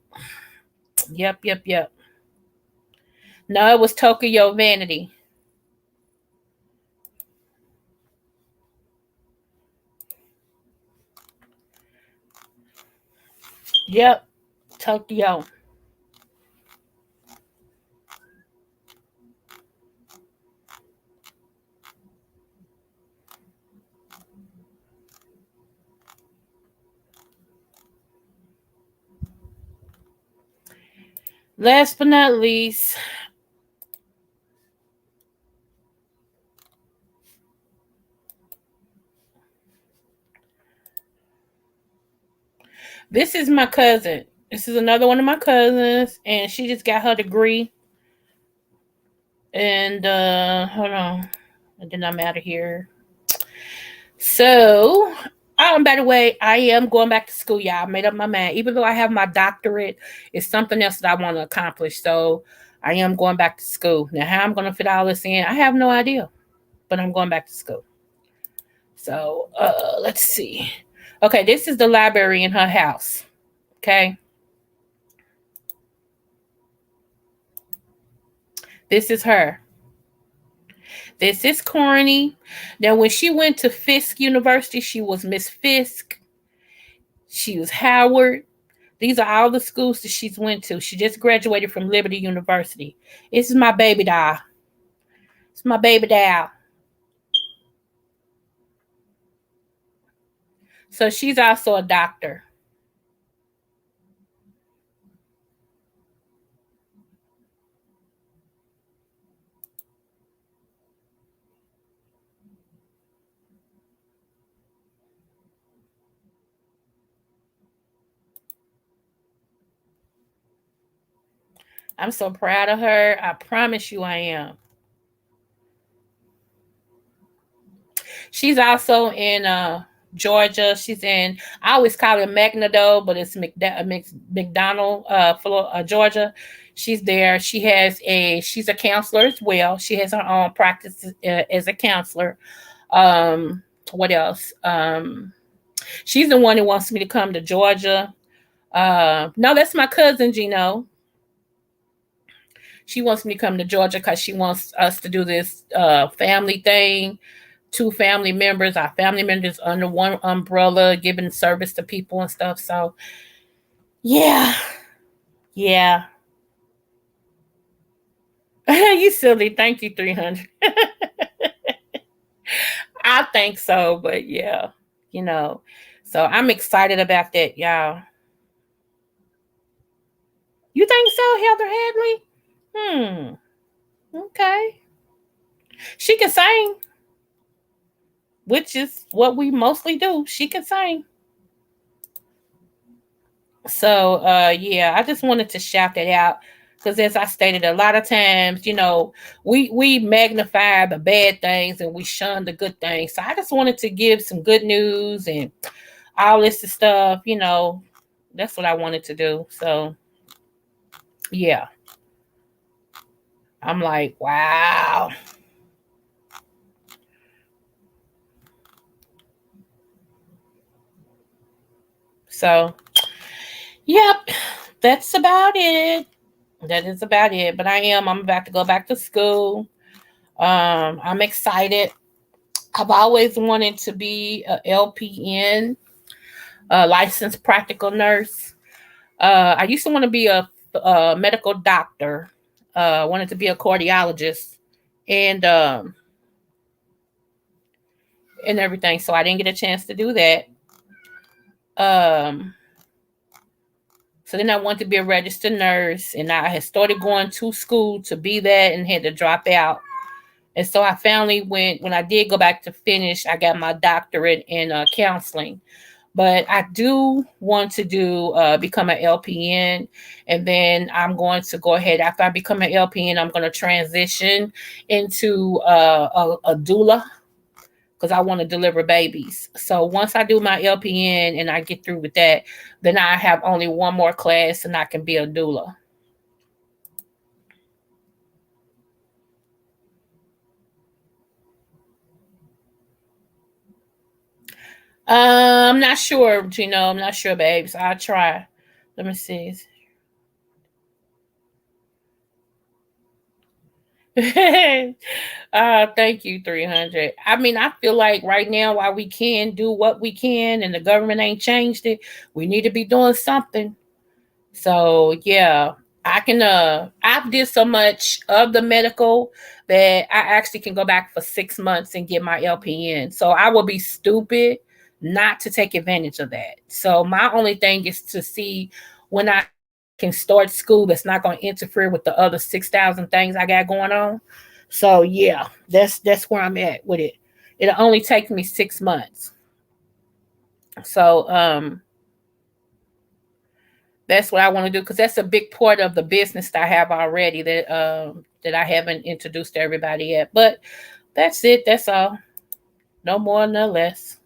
No, it was Tokyo Vanity. Yep, Tokyo. Last but not least, this is my cousin. This is another one of my cousins, and she just got her degree. And hold on, and then I'm out of here. So, by the way, I am going back to school, y'all. I made up my mind. Even though I have my doctorate, it's something else that I want to accomplish. So, I am going back to school. Now, how I'm going to fit all this in, I have no idea, but I'm going back to school. So, let's see. Okay, this is the library in her house. Okay. This is her. This is Corny. Now, when she went to Fisk University, she was Miss Fisk. She was Howard. These are all the schools that she's went to. She just graduated from Liberty University. This is my baby doll. It's my baby doll. So she's also a doctor. I'm so proud of her. I promise you I am. She's also in Georgia. She's in, I always call it Magnado, but it's McDonald, Georgia. She's there. She's a counselor as well. She has her own practice as a counselor. What else? She's the one who wants me to come to Georgia. No, that's my cousin Gino. She wants me to come to Georgia because she wants us to do this family thing. Two family members, our family members under one umbrella, giving service to people and stuff. So, yeah, yeah. You silly. Thank you, 300. I think so, but yeah. you know. So I'm excited about that, y'all. You think so, Heather Hadley? Okay. She can sing, which is what we mostly do. She can sing. So yeah, I just wanted to shout that out because as I stated a lot of times, we magnify the bad things and we shun the good things. So I just wanted to give some good news and all this stuff. That's what I wanted to do. So yeah, I'm like, wow. So yep, that's about it. That is about it. But I'm about to go back to school. I'm excited. I've always wanted to be a LPN, a licensed practical nurse. I used to want to be a medical doctor. I wanted to be a cardiologist, and and everything. So I didn't get a chance to do that. Um, so then I wanted to be a registered nurse, and I had started going to school to be that, and had to drop out. And so I finally went when I did go back to finish. I got my doctorate in counseling. But I do want to do become an LPN, and then I'm going to go ahead after I become an LPN. I'm going to transition into a doula because I want to deliver babies. So once I do my LPN and I get through with that, then I have only one more class and I can be a doula. I'm not sure, I'm not sure, babes. I'll try. Let me see. Thank you, 300. I mean, I feel like right now, while we can do what we can and the government ain't changed it, we need to be doing something. So yeah, I've did so much of the medical that I actually can go back for 6 months and get my LPN. So I will be stupid not to take advantage of that. So my only thing is to see when I can start school that's not going to interfere with the other 6,000 things I got going on. So yeah, that's where I'm at with it. It'll only take me 6 months. So that's what I want to do because that's a big part of the business that I have already that I haven't introduced to everybody yet. But that's it. That's all. No more, no less.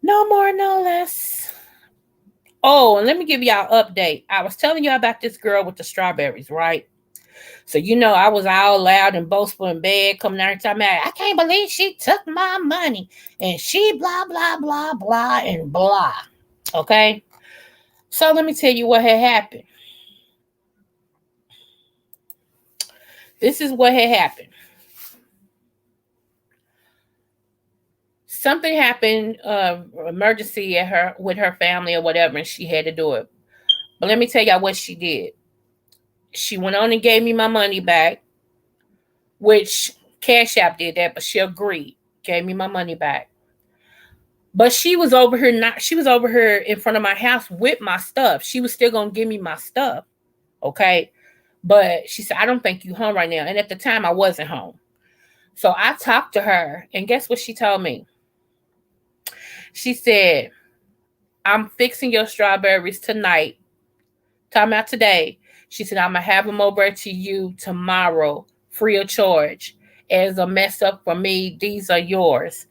No more, no less. Oh, and let me give y'all an update. I was telling you about this girl with the strawberries, right? So I was all loud and boastful in bed, coming out and talking about, I can't believe she took my money, and she blah blah blah blah and blah. Okay, so let me tell you what had happened. This is what had happened. Something happened, emergency at her with her family or whatever, and she had to do it. But let me tell y'all what she did. She went on and gave me my money back, which Cash App did that, but she agreed, gave me my money back. But she was over here in front of my house with my stuff. She was still gonna give me my stuff. Okay. But she said, I don't think you home right now. And at the time I wasn't home. So I talked to her, and guess what she told me? She said, I'm fixing your strawberries tonight. Talking about today. She said, I'm gonna have them over to you tomorrow, free of charge. As a mess up for me, these are yours.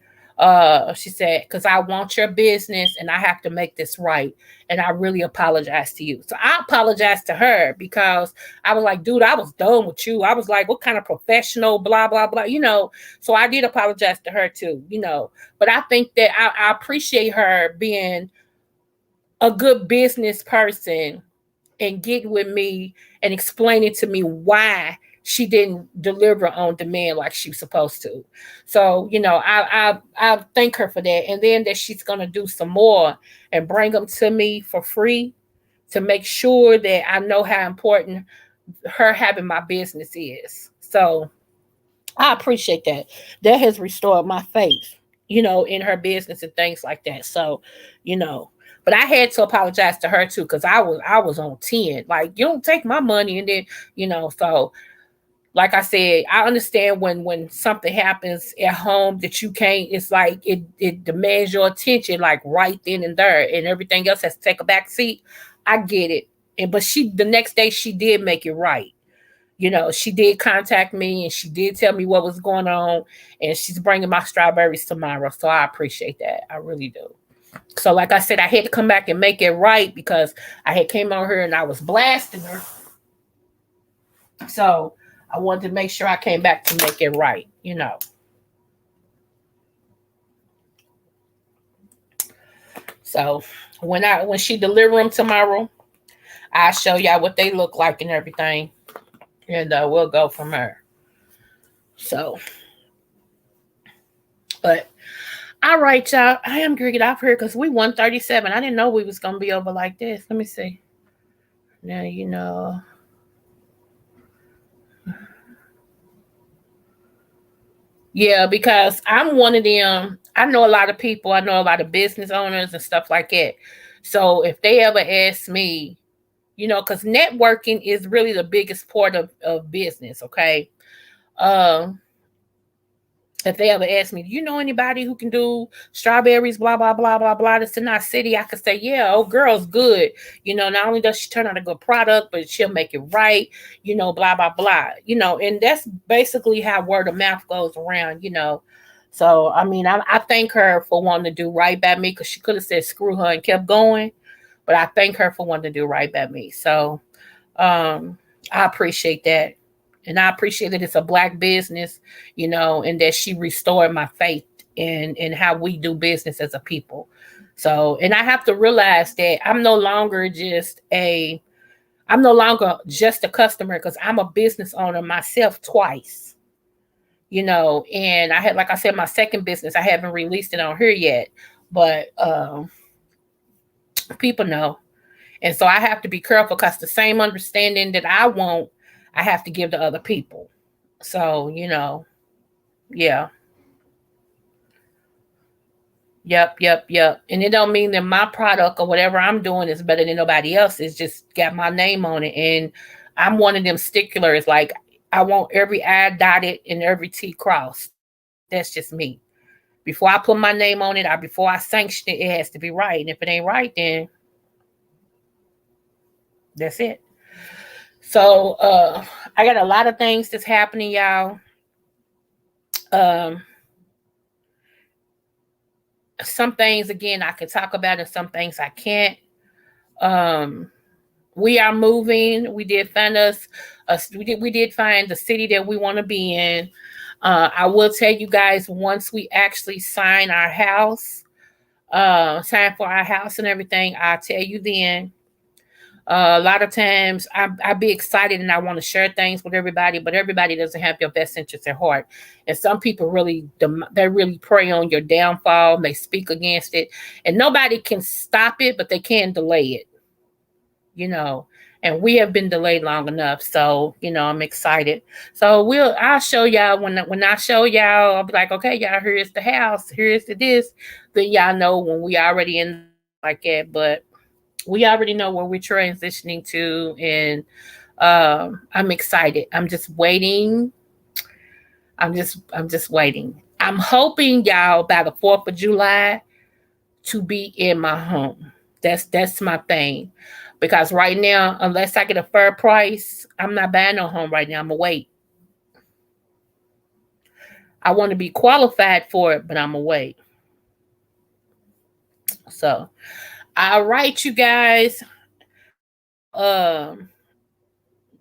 She said, because I want your business and I have to make this right. And I really apologize to you. So I apologized to her because I was like, dude, I was done with you. I was like, what kind of professional, blah, blah, blah. So I did apologize to her too. But I think that I appreciate her being a good business person and get with me and explaining to me why she didn't deliver on demand like she was supposed to. So, I thank her for that. And then that she's gonna do some more and bring them to me for free to make sure that I know how important her having my business is. So I appreciate that. That has restored my faith. in her business and things like that. So, you know, but I had to apologize to her too, because I was on 10. Like, you don't take my money, and then, so like I said, I understand when something happens at home that you can't, it's like it demands your attention like right then and there, and everything else has to take a back seat. I get it. And but she the next day she did make it right. She did contact me and she did tell me what was going on, and she's bringing my strawberries tomorrow. So I appreciate that. I really do. So like I said, I had to come back and make it right because I had came on her and I was blasting her. So I wanted to make sure I came back to make it right. So when she deliver them tomorrow, I'll show y'all what they look like and everything, and we'll go from there. So, but all right, y'all. I am gonna get off here because we 137. I didn't know we was gonna be over like this. Let me see. Now. Yeah, because I'm one of them. I know a lot of people. I know a lot of business owners and stuff like that. So if they ever ask me, because networking is really the biggest part of business. Okay. Um, if they ever ask me, do you know anybody who can do strawberries, blah, blah, blah, blah, blah, this in our city, I could say, yeah, oh, girl's good. Not only does she turn out a good product, but she'll make it right, blah, blah, blah, and that's basically how word of mouth goes around. So, I mean, I thank her for wanting to do right by me, because she could have said screw her and kept going, but I thank her for wanting to do right by me. So, I appreciate that. And I appreciate that it's a black business, and that she restored my faith in how we do business as a people. So, and I have to realize that I'm no longer just a customer, because I'm a business owner myself twice, and I had, like I said, my second business, I haven't released it on here yet, but people know. And so I have to be careful, because the same understanding that I want, I have to give to other people. So, yeah. Yep. And it don't mean that my product or whatever I'm doing is better than nobody else. It's just got my name on it. And I'm one of them sticklers. Like, I want every I dotted and every T crossed. That's just me. Before I put my name on it, or before I sanction it, it has to be right. And if it ain't right, then that's it. So I got a lot of things that's happening, y'all. Um some things, again, I can talk about, and some things I can't. Um we are moving. We did find the city that we want to be in. I will tell you guys, once we actually sign for our house and everything, I'll tell you then. A lot of times I be excited and I want to share things with everybody, but everybody doesn't have your best interests at heart. And some people they really prey on your downfall. They speak against it, and nobody can stop it, but they can delay it. You know, and we have been delayed long enough. So I'm excited. So I'll show y'all when I show y'all. I'll be like, okay, y'all, here's the house, here's the this. Then y'all know when we already in like that, but we already know where we're transitioning to, and I'm excited. I'm just waiting. I'm just waiting. I'm hoping, y'all, by the 4th of July to be in my home. That's my thing. Because right now, unless I get a fair price, I'm not buying no home right now. I'm gonna wait. I want to be qualified for it, but I'm gonna wait. So, all right, you guys. Um,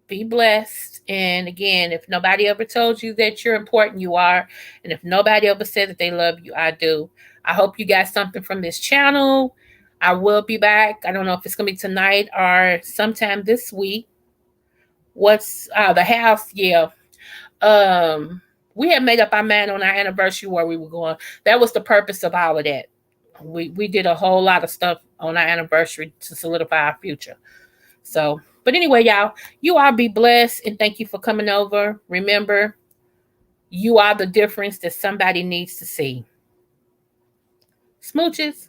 be blessed. And again, if nobody ever told you that you're important, you are. And if nobody ever said that they love you, I do. I hope you got something from this channel. I will be back. I don't know if it's gonna be tonight or sometime this week. What's the house? Yeah. Um, we had made up our mind on our anniversary where we were going. That was the purpose of all of that. We did a whole lot of stuff on our anniversary to solidify our future. So, but anyway, y'all, you all be blessed, and thank you for coming over. Remember, you are the difference that somebody needs to see. Smooches.